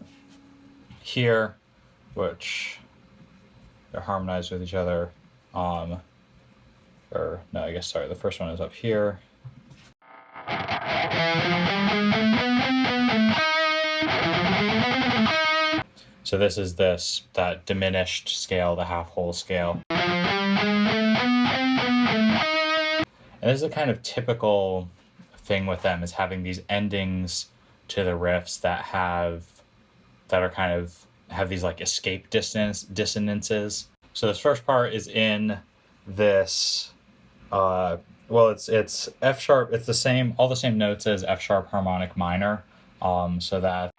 here, which they're harmonized with each other, or no, I guess, sorry, the first one is up here. So this is that diminished scale, the half whole scale. And this is a kind of typical thing with them, is having these endings to the riffs that have these like escape dissonances. So this first part is in this it's F sharp, it's all the same notes as F sharp harmonic minor. So that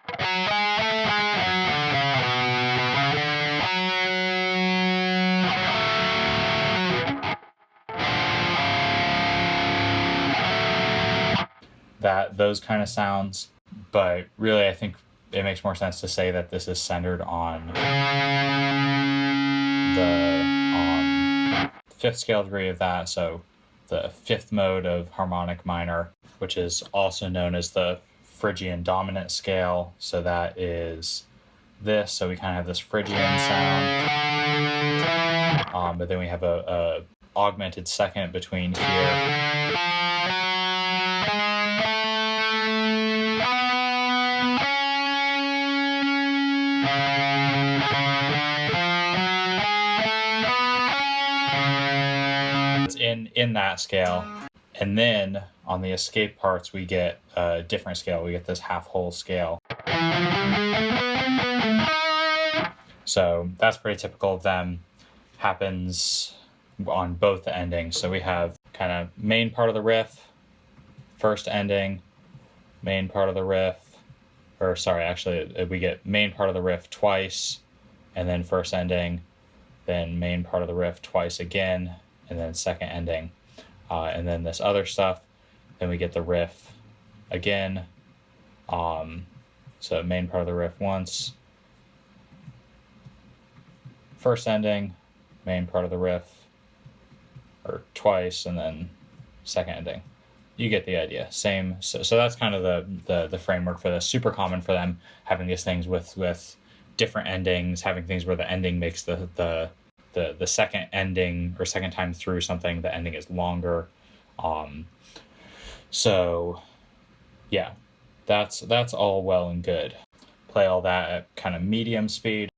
those kind of sounds, but really I think it makes more sense to say that this is centered on the fifth scale degree of that, so the fifth mode of harmonic minor, which is also known as the Phrygian dominant scale. So that is this, so we kind of have this Phrygian sound, but then we have a augmented second between here. In that scale, and then on the escape parts we get a different scale. We get this half whole scale. So that's pretty typical of them. Happens on both the endings. So we have kind of main part of the riff, first ending, main part of the riff, or sorry, actually we get main part of the riff twice, and then first ending, then main part of the riff twice again, and then second ending, and then this other stuff, then we get the riff again, so main part of the riff once, first ending, main part of the riff, or twice, and then second ending. You get the idea. Same. So that's kind of the framework for this. Super common for them, having these things with different endings, having things where the ending makes the second ending, or second time through something, the ending is longer. So yeah, that's all well and good. Play all that at kind of medium speed.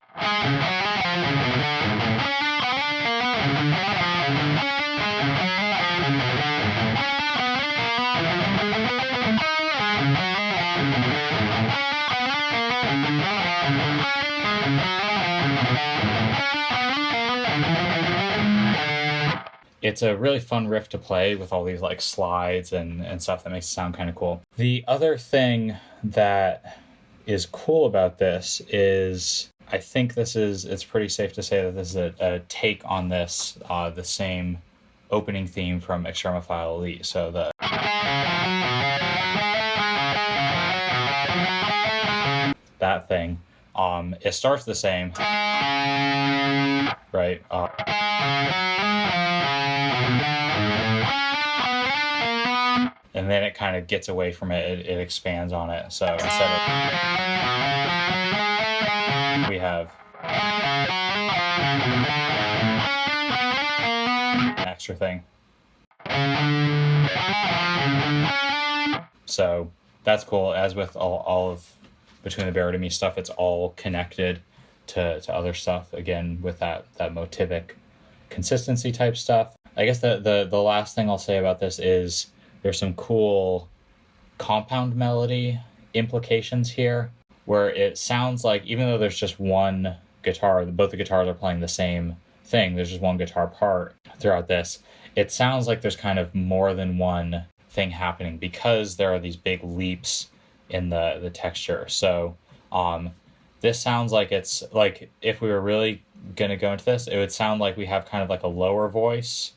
It's a really fun riff to play with all these like slides and stuff that makes it sound kind of cool. The other thing that is cool about this is, I think it's pretty safe to say that this is a take on this, the same opening theme from Extremophile Elite. So that thing, it starts the same, right? And then it kind of gets away from it. It expands on it. So instead of, we have an extra thing. So that's cool. As with all of Between the Buried and Me stuff, it's all connected to other stuff, again, with that motivic consistency type stuff. I guess the last thing I'll say about this is there's some cool compound melody implications here, where it sounds like, even though there's just one guitar, both the guitars are playing the same thing, there's just one guitar part throughout this, it sounds like there's kind of more than one thing happening, because there are these big leaps in the texture. So this sounds like, it's like, if we were really gonna go into this, it would sound like we have kind of like a lower voice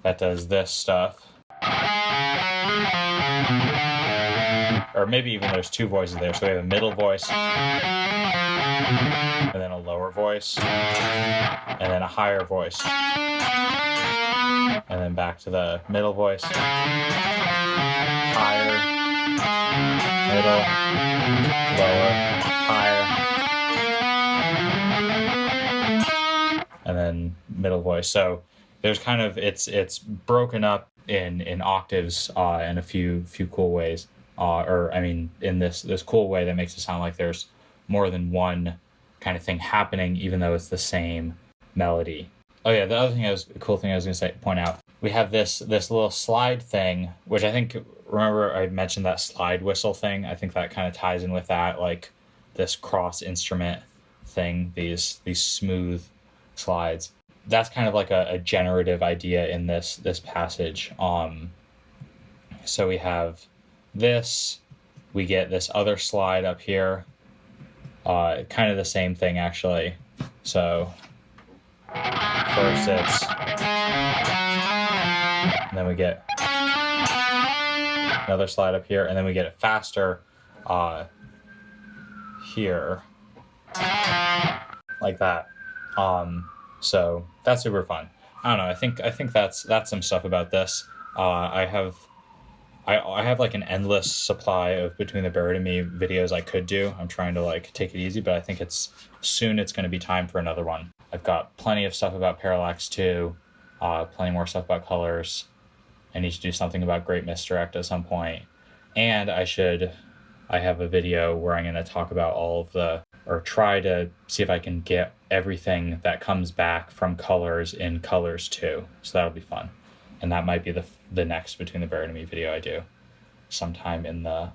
that does this stuff, or maybe even there's two voices there. So we have a middle voice, and then a lower voice, and then a higher voice, and then back to the middle voice, higher, middle, lower, higher, and then middle voice. So there's kind of it's broken up in octaves in a few cool ways. Or I mean, in this cool way that makes it sound like there's more than one kind of thing happening, even though it's the same melody. Oh yeah, the other thing cool thing I was gonna point out, we have this little slide thing, which I think, remember I mentioned that slide whistle thing? I think that kind of ties in with that, like this cross instrument thing, these smooth slides. That's kind of like a generative idea in this passage. So we have this, we get this other slide up here, kind of the same thing actually. So first it's, and then we get another slide up here, and then we get it faster here, like that. So that's super fun. I don't know. I think that's some stuff about this. I have like an endless supply of Between the Bird and Me videos I could do. I'm trying to like take it easy, but I think it's going to be time for another one. I've got plenty of stuff about Parallax 2, plenty more stuff about colors. I need to do something about Great Misdirect at some point. And I have a video where I'm going to talk about or try to see if I can get everything that comes back from colors in Colors 2. So that'll be fun. And that might be the next Between the Bird and Me video I do sometime in the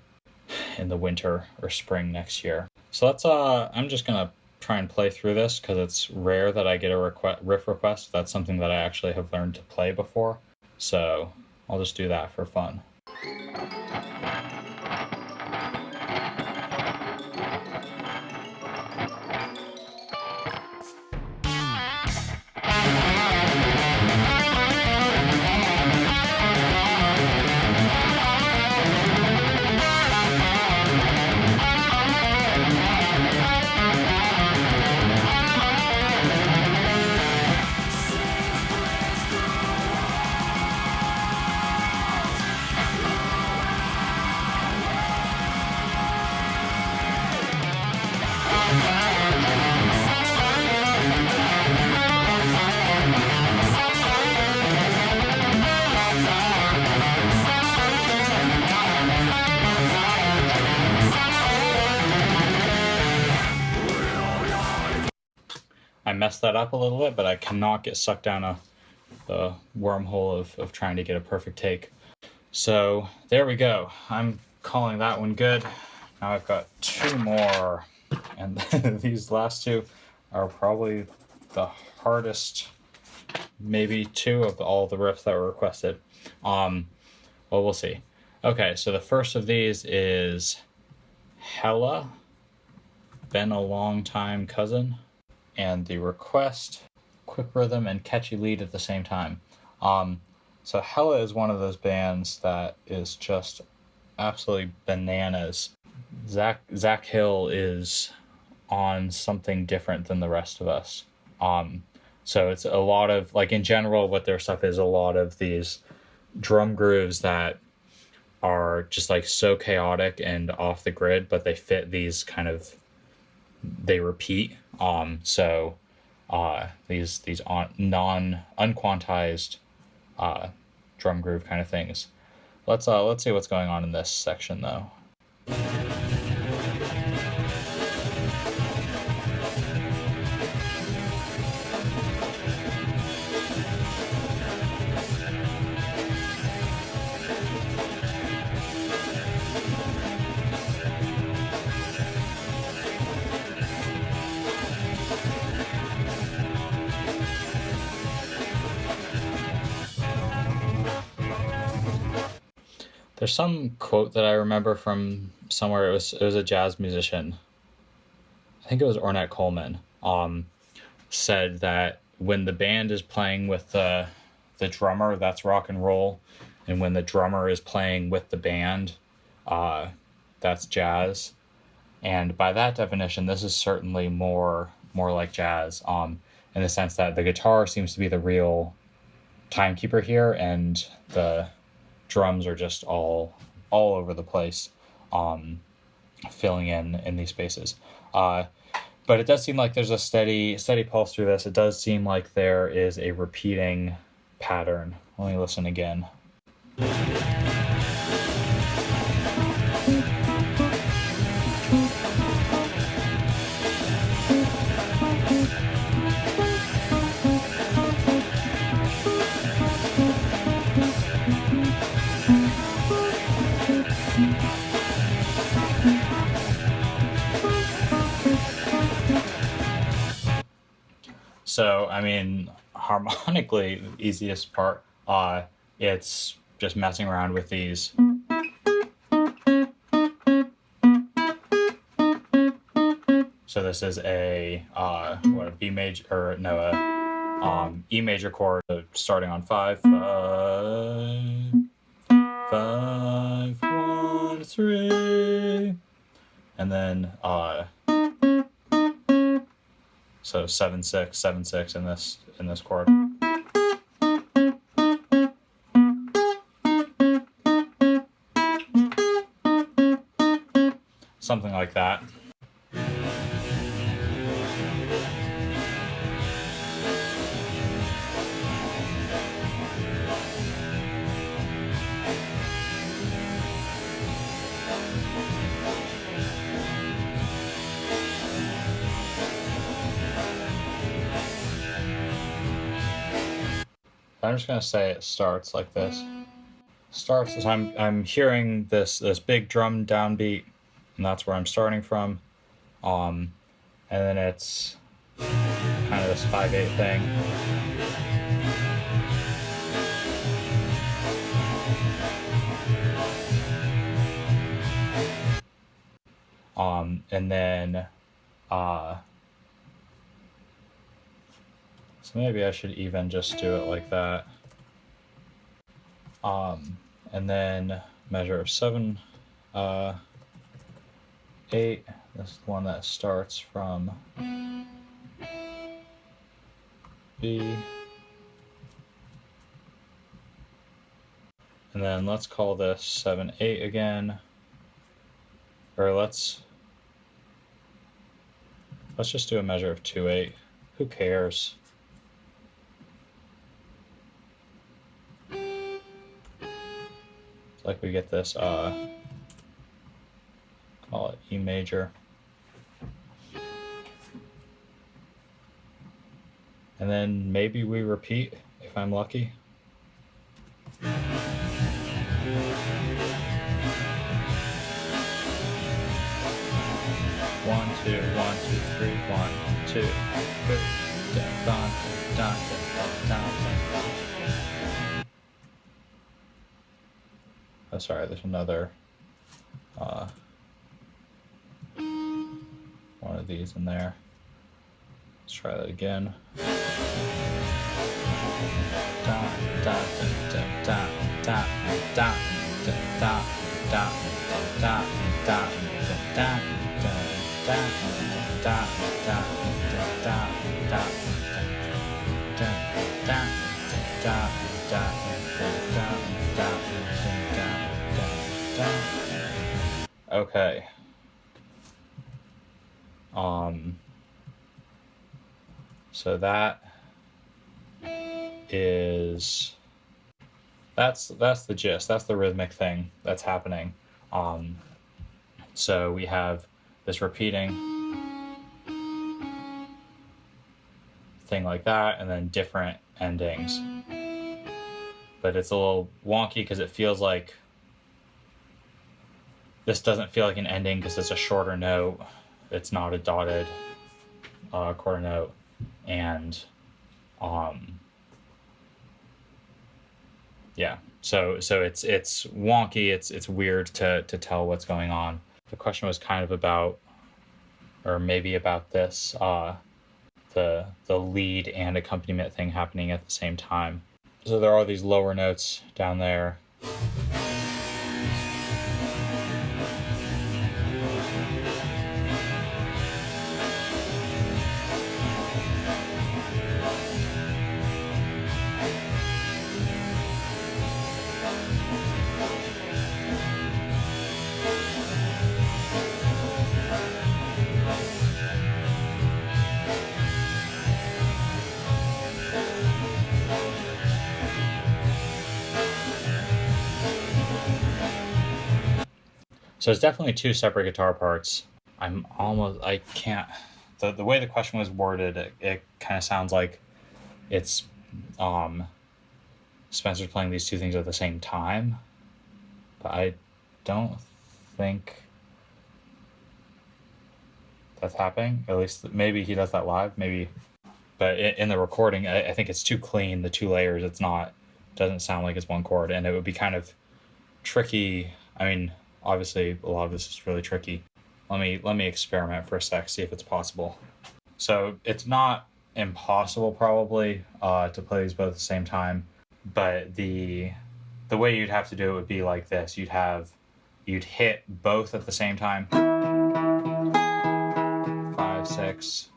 winter or spring next year. So let's I'm just gonna try and play through this because it's rare that I get a riff request. That's something that I actually have learned to play before. So I'll just do that for fun. I messed that up a little bit, but I cannot get sucked down the wormhole of trying to get a perfect take. So there we go. I'm calling that one good. Now I've got two more, and these last two are probably the hardest, maybe two of all the riffs that were requested. Well, we'll see. Okay, so the first of these is Hella, Been a Long Time Cousin. And the request, quick rhythm and catchy lead at the same time. So Hella is one of those bands that is just absolutely bananas. Zach Hill is on something different than the rest of us. So it's a lot of, like, in general, what their stuff is, a lot of these drum grooves that are just like so chaotic and off the grid, but they fit these kind of, they repeat. So these unquantized drum groove kind of things. Let's see what's going on in this section though. There's some quote that I remember from somewhere. It was a jazz musician. I think it was Ornette Coleman. Said that when the band is playing with the drummer, that's rock and roll, and when the drummer is playing with the band, that's jazz. And by that definition, this is certainly more like jazz. In the sense that the guitar seems to be the real timekeeper here, and the drums are just all over the place, filling in these spaces. But it does seem like there's a steady pulse through this. It does seem like there is a repeating pattern. Let me listen again. So, I mean, harmonically, the easiest part, it's just messing around with these. So this is a B major, or no, E major chord, starting on 5, 5, 1, 3, and then so 7, 6, 7, 6 in this chord. Something like that. I'm just gonna say it starts like this. Starts as I'm hearing this big drum downbeat, and that's where I'm starting from. And then it's kind of this 5/8 thing. And then so maybe I should even just do it like that. And then measure of 7, 8. This is the one that starts from B. And then let's call this 7, 8 again. Or let's just do a measure of 2, 8. Who cares? It's like we get this, call it E major. And then maybe we repeat if I'm lucky. 1, 2, 1, 2, 3, 1, 2, 3, down, down, down. Oh, sorry, there's another one of these in there. Let's try that again. Okay. So that's the gist. That's the rhythmic thing that's happening. So we have this repeating thing like that, and then different endings. But it's a little wonky because it feels like this doesn't feel like an ending because it's a shorter note. It's not a dotted quarter note, and yeah. So it's wonky. It's weird to tell what's going on. The question was kind of about, or maybe about this, the lead and accompaniment thing happening at the same time. So there are these lower notes down there. So it's definitely two separate guitar parts. I can't, the way the question was worded, it kind of sounds like it's Spencer's playing these two things at the same time, but I don't think that's happening. At least maybe he does that live, maybe, but in the recording, I think it's too clean, the two layers. Doesn't sound like it's one chord, and it would be kind of tricky. I mean, obviously a lot of this is really tricky. Let me experiment for a sec, see if it's possible. So it's not impossible probably to play these both at the same time, but the way you'd have to do it would be like this. You'd hit both at the same time. 5, 6.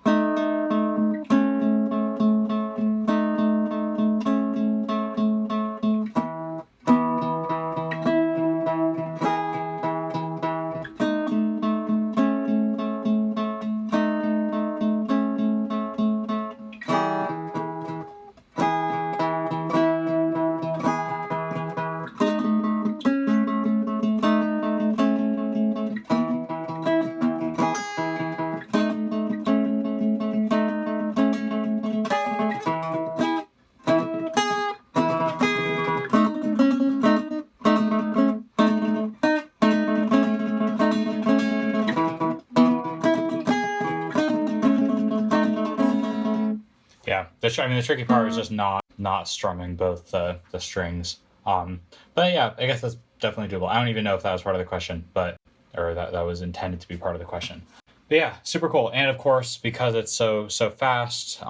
Yeah, the tricky part is just not strumming both the strings. But yeah, I guess that's definitely doable. I don't even know if that was part of the question, or that was intended to be part of the question. But yeah, super cool. And of course, because it's so fast,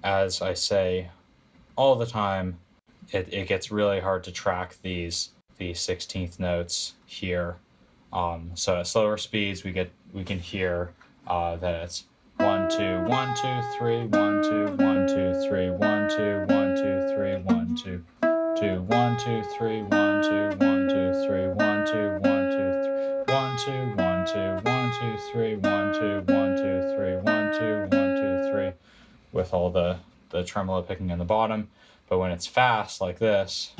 as I say all the time, it gets really hard to track these 16th notes here. So at slower speeds, we can hear that it's 1 2 1 2 3 1 2 1 2 3 1 2 1 2 3 1 2 2 1 2 3 1 2 1 2 3 1 2 1 2 1 2 1 2 1 2 3 1 2 1 2 3 1 2 1 2 3, with all the tremolo picking in the bottom. But when it's fast like this,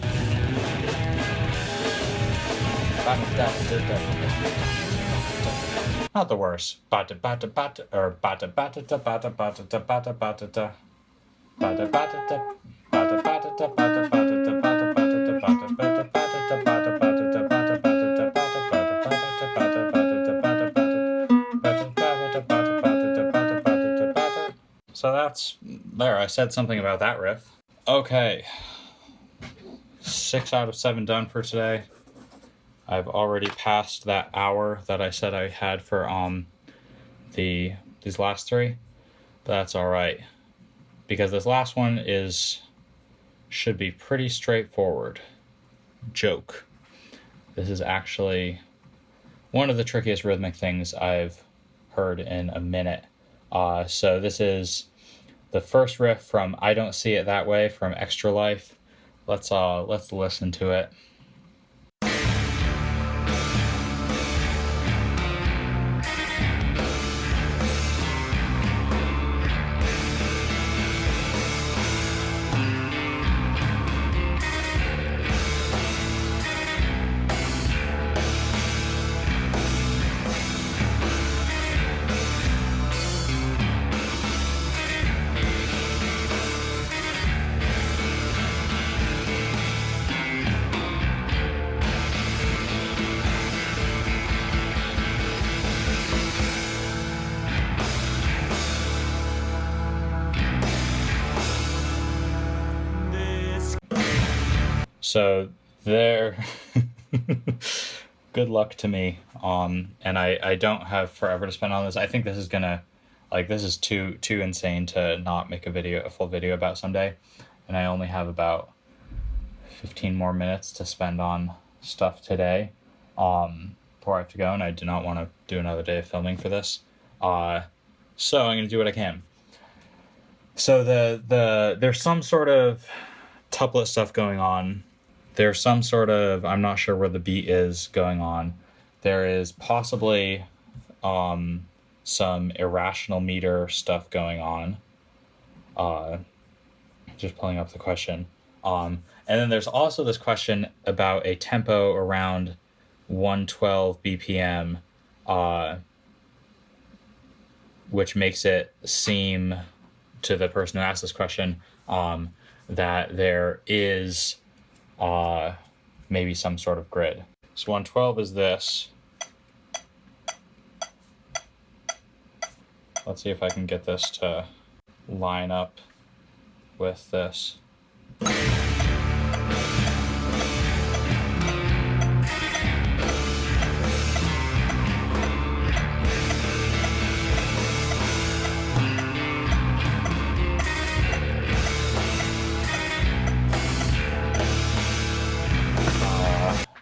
not the worst. Bata bata bata or bata bata da bata bata da bata bata da bata bata da bata bata da bata bata da bata bata da bata bata bata da bata bata da bata bata da bata bata bata da bata bata bata da bata bata bata bata. So that's there. I said something about that riff. Okay. 6 out of 7 done for today. I've already passed that hour that I said I had for these last 3, but that's all right, because this last one should be pretty straightforward. Joke. This is actually one of the trickiest rhythmic things I've heard in a minute. So this is the first riff from I Don't See It That Way from Extra Life. Let's listen to it. So there, good luck to me. And I don't have forever to spend on this. I think this is gonna, this is too insane to not make a full video about someday. And I only have about 15 more minutes to spend on stuff today, before I have to go. And I do not want to do another day of filming for this. So I'm gonna do what I can. So there's some sort of tuplet stuff going on. There's some sort of, I'm not sure where the beat is going on. There is possibly some irrational meter stuff going on. Just pulling up the question. And then there's also this question about a tempo around 112 BPM, which makes it seem to the person who asked this question that there is maybe some sort of grid. So 112 is this. Let's see if I can get this to line up with this.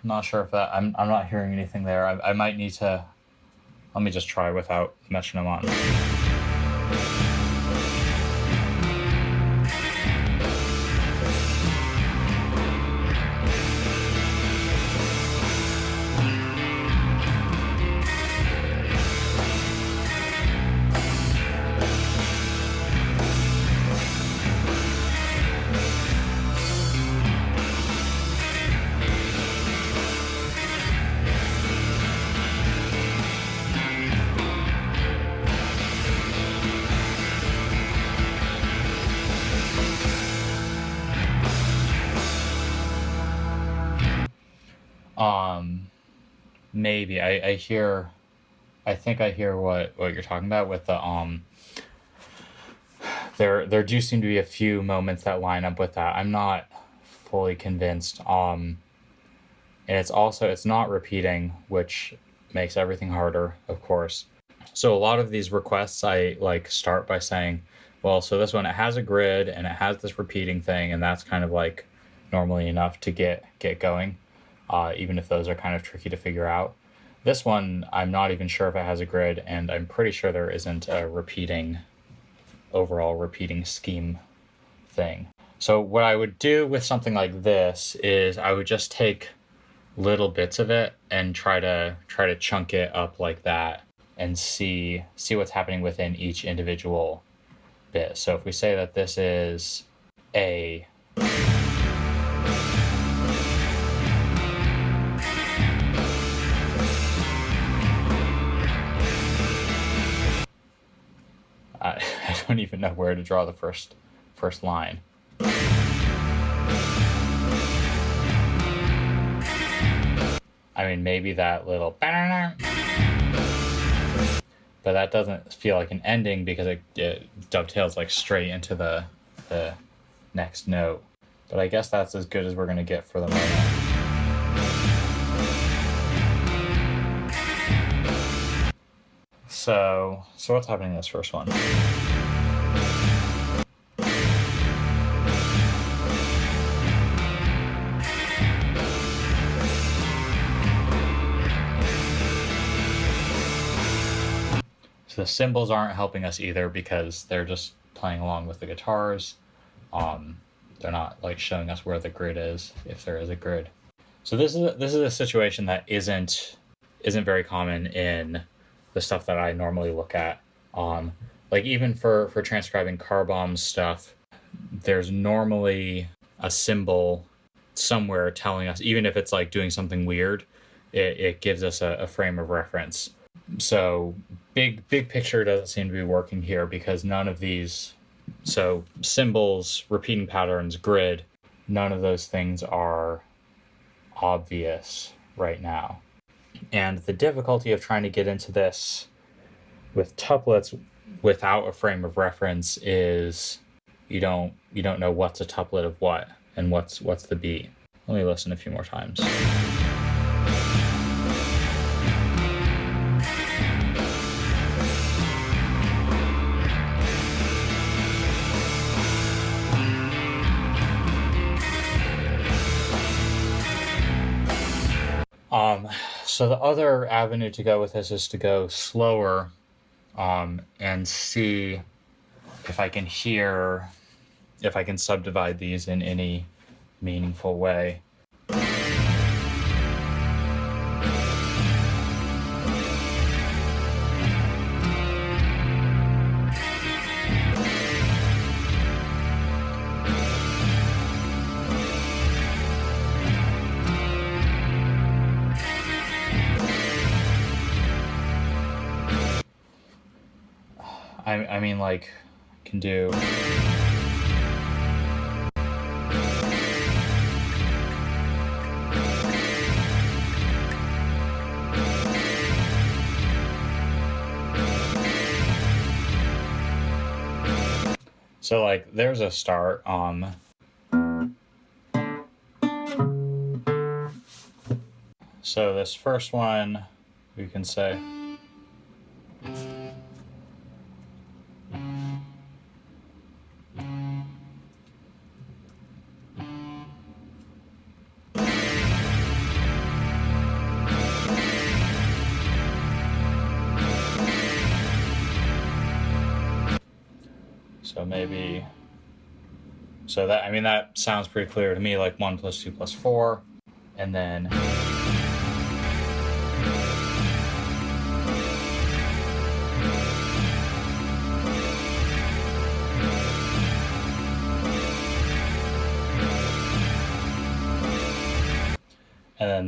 Not sure if that, I'm not hearing anything there. I might need to, let me just try without the metronome on. Maybe I think I hear what you're talking about with the there do seem to be a few moments that line up with that. I'm not fully convinced. And it's not repeating, which makes everything harder, of course. So a lot of these requests I like start by saying, well, so this one, it has a grid and it has this repeating thing, and that's kind of like normally enough to get going. Even if those are kind of tricky to figure out. This one, I'm not even sure if it has a grid, and I'm pretty sure there isn't a overall repeating scheme thing. So what I would do with something like this is I would just take little bits of it and try to chunk it up like that and see what's happening within each individual bit. So if we say that this is A, I don't even know where to draw the first line. I mean, maybe that little, but that doesn't feel like an ending because it dovetails like straight into the next note. But I guess that's as good as we're going to get for the moment. So what's happening in this first one? So the cymbals aren't helping us either because they're just playing along with the guitars. They're not like showing us where the grid is, if there is a grid. So this is a situation that isn't very common in the stuff that I normally look at. Like even for transcribing car bomb stuff, there's normally a symbol somewhere telling us, even if it's like doing something weird, it gives us a frame of reference. So big picture doesn't seem to be working here because none of these, so symbols, repeating patterns, grid, none of those things are obvious right now. And the difficulty of trying to get into this with tuplets without a frame of reference is you don't know what's a tuplet of what and what's the beat. Let me listen a few more times. So the other avenue to go with this is to go slower and see if I can subdivide these in any meaningful way. I mean, like, can do. So like, there's a start. So this first one, we can say. So maybe, so that, I mean, that sounds pretty clear to me, like 1 + 2 + 4, and then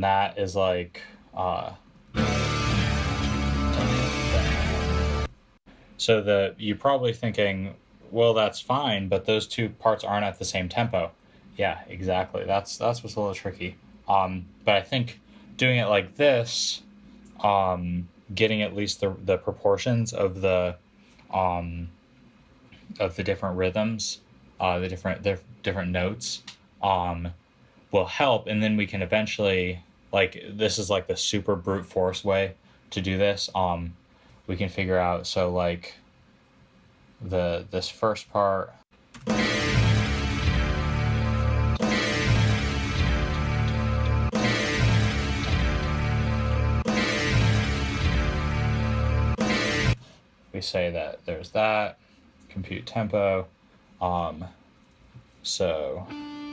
that is like, so you're probably thinking, well, that's fine, but those two parts aren't at the same tempo. Yeah, exactly. That's what's a little tricky. But I think doing it like this, getting at least the proportions of the different rhythms, the different notes, will help, and then we can eventually, like, this is like the super brute force way to do this. We can figure out, so like this first part. We say that there's that, compute tempo. So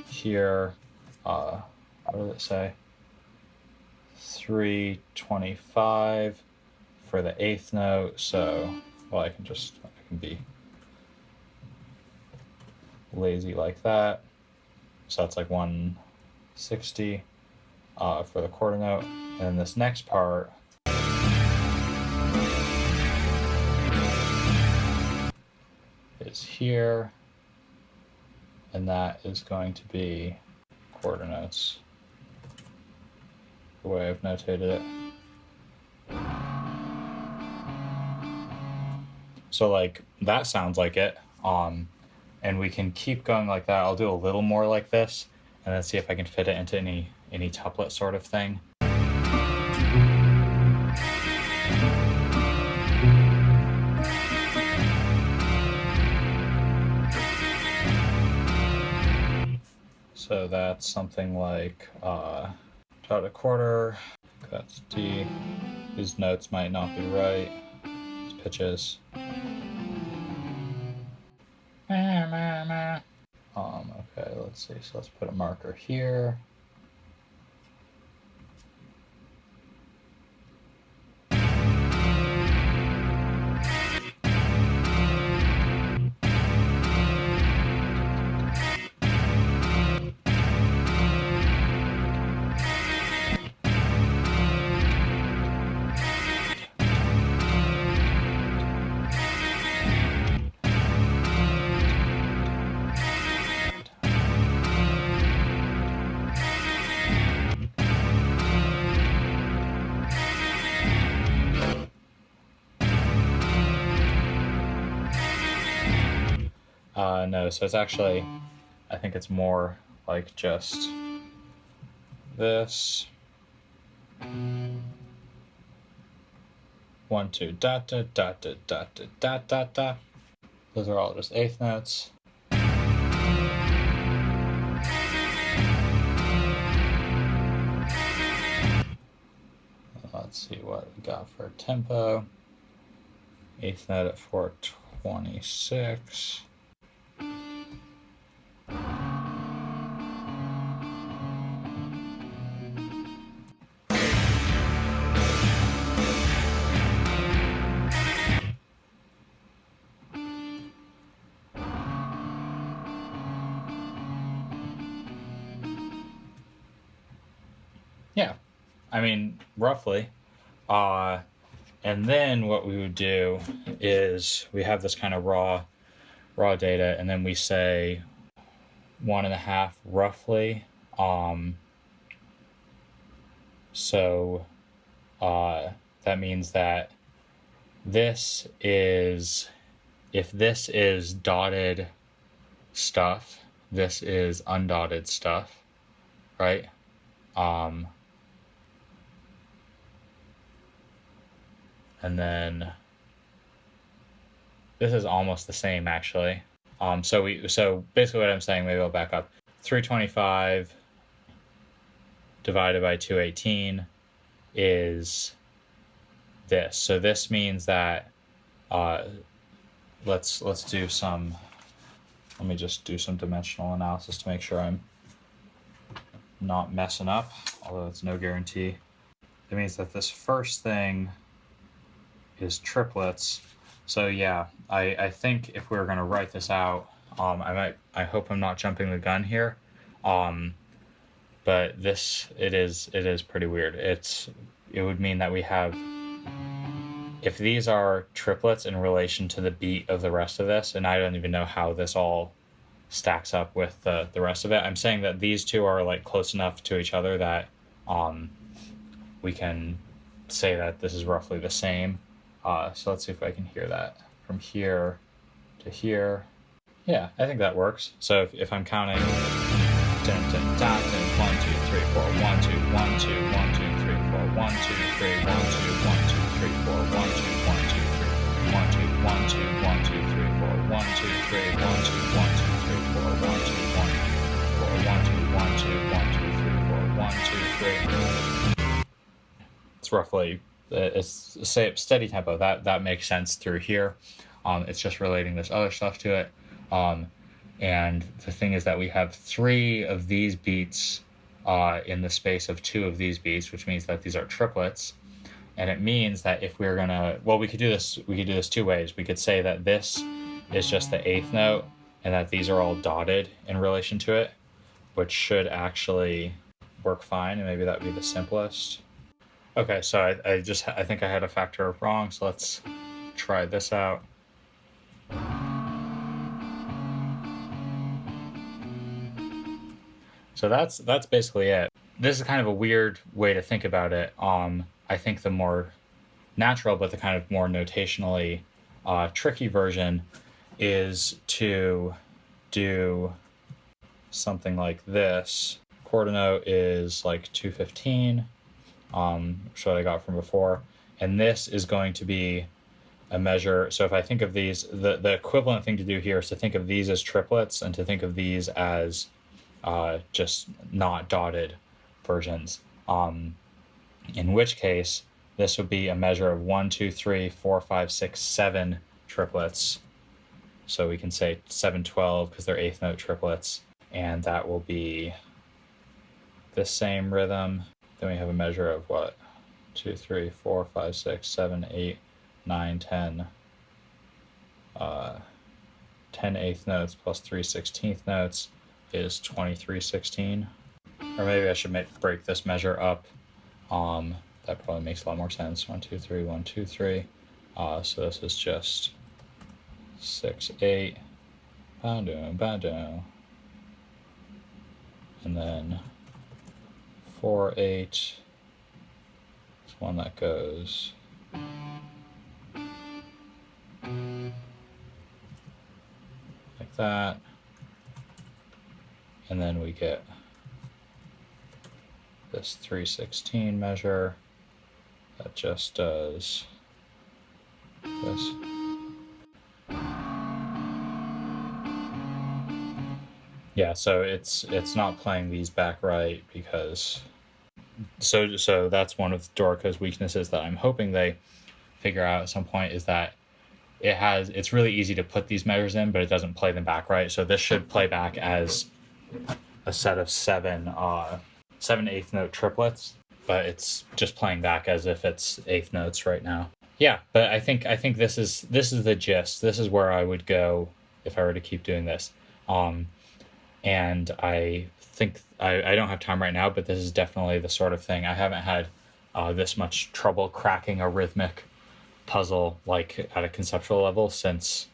here, what does it say? 325 for the 8th note. So, well, I can be lazy like that. So that's like 160 for the quarter note. And this next part is here, and that is going to be quarter notes, the way I've notated it. So like, that sounds like it, and we can keep going like that. I'll do a little more like this, and then see if I can fit it into any tuplet sort of thing. So that's something like dot a quarter, that's D. These notes might not be right. These pitches. Okay, let's see. So let's put a marker here. No, so it's actually, I think it's more like just this. 1, 2, da da da da da da da da. Those are all just 8th notes. Let's see what we got for tempo. 8th note at 426. Yeah, I mean, roughly. And then what we would do is we have this kind of raw data, and then we say 1.5 roughly. So that means that this is, if this is dotted stuff, this is undotted stuff, right? And then this is almost the same actually. So basically what I'm saying, maybe I'll back up. 325 divided by 218 is this. So this means that let's do some, let me just do some dimensional analysis to make sure I'm not messing up, although it's no guarantee. It means that this first thing is triplets. So yeah, I think if we were going to write this out, I hope I'm not jumping the gun here, but this, it is pretty weird. It would mean that we have, if these are triplets in relation to the beat of the rest of this, and I don't even know how this all stacks up with the rest of it. I'm saying that these two are like close enough to each other that we can say that this is roughly the same. So let's see if I can hear that from here to here. Yeah, I think that works. So if I'm counting 1, 2, 3, 4, 1, 2, 1, 2, 1, 2, 3, 4, 1, 2, 3, 1, 2, 1, 2, 3, 4, 1, 2, 1, 2, 3, 1, 2, 1, 2, 1, 2, 3, 4, 1, 2, 3, 1, 2, 1, 2, 3, 4, 1, 2, 1, 4, 1, 2, 1, 2, 1, 2, 3, 4, 1, 2, 3. It's roughly, it's steady tempo. That makes sense through here. It's just relating this other stuff to it. And the thing is that we have 3 of these beats in the space of 2 of these beats, which means that these are triplets. And it means that if we're gonna, well, we could do this 2 ways. We could say that this is just the 8th note and that these are all dotted in relation to it, which should actually work fine, and maybe that would be the simplest. Okay, so I think I had a factor wrong, so let's try this out. So that's basically it. This is kind of a weird way to think about it. I think the more natural, but the kind of more notationally tricky version is to do something like this. Quarter note is like 215, which what I got from before. And this is going to be a measure. So if I think of these, the equivalent thing to do here is to think of these as triplets and to think of these as just not dotted versions. In which case, this would be a measure of 1, 2, 3, 4, 5, 6, 7 triplets. So we can say 7, 12 because they're 8th note triplets. And that will be the same rhythm. Then we have a measure of what? 2, 3, 4, 5, 6, 7, 8, 9, 10. 10 8th notes plus 3 16th notes is 23/16. Or maybe I should break this measure up. That probably makes a lot more sense. 1, 2, 3, 1, 2, 3. So this is just 6, 8. Ba-do. And then 4, 8. It's one that goes like that. And then we get this 3/16 measure that just does this. Yeah, so it's not playing these back right because so that's one of Dorico's weaknesses that I'm hoping they figure out at some point, is that it's really easy to put these measures in, but it doesn't play them back right. So this should play back as a set of 7 8th note triplets, but it's just playing back as if it's 8th notes right now. Yeah, but I think this is the gist. This is where I would go if I were to keep doing this. And I think I don't have time right now, but this is definitely the sort of thing. I haven't had this much trouble cracking a rhythmic puzzle like at a conceptual level since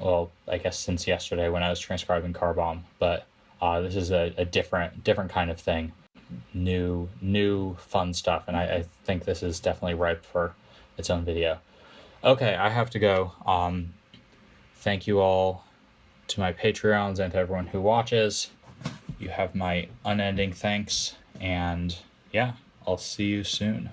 well, I guess since yesterday when I was transcribing Car Bomb, but this is a different kind of thing, new fun stuff, and I think this is definitely ripe for its own video. Okay, I have to go. Thank you all to my Patreons and to everyone who watches. You have my unending thanks, and yeah, I'll see you soon.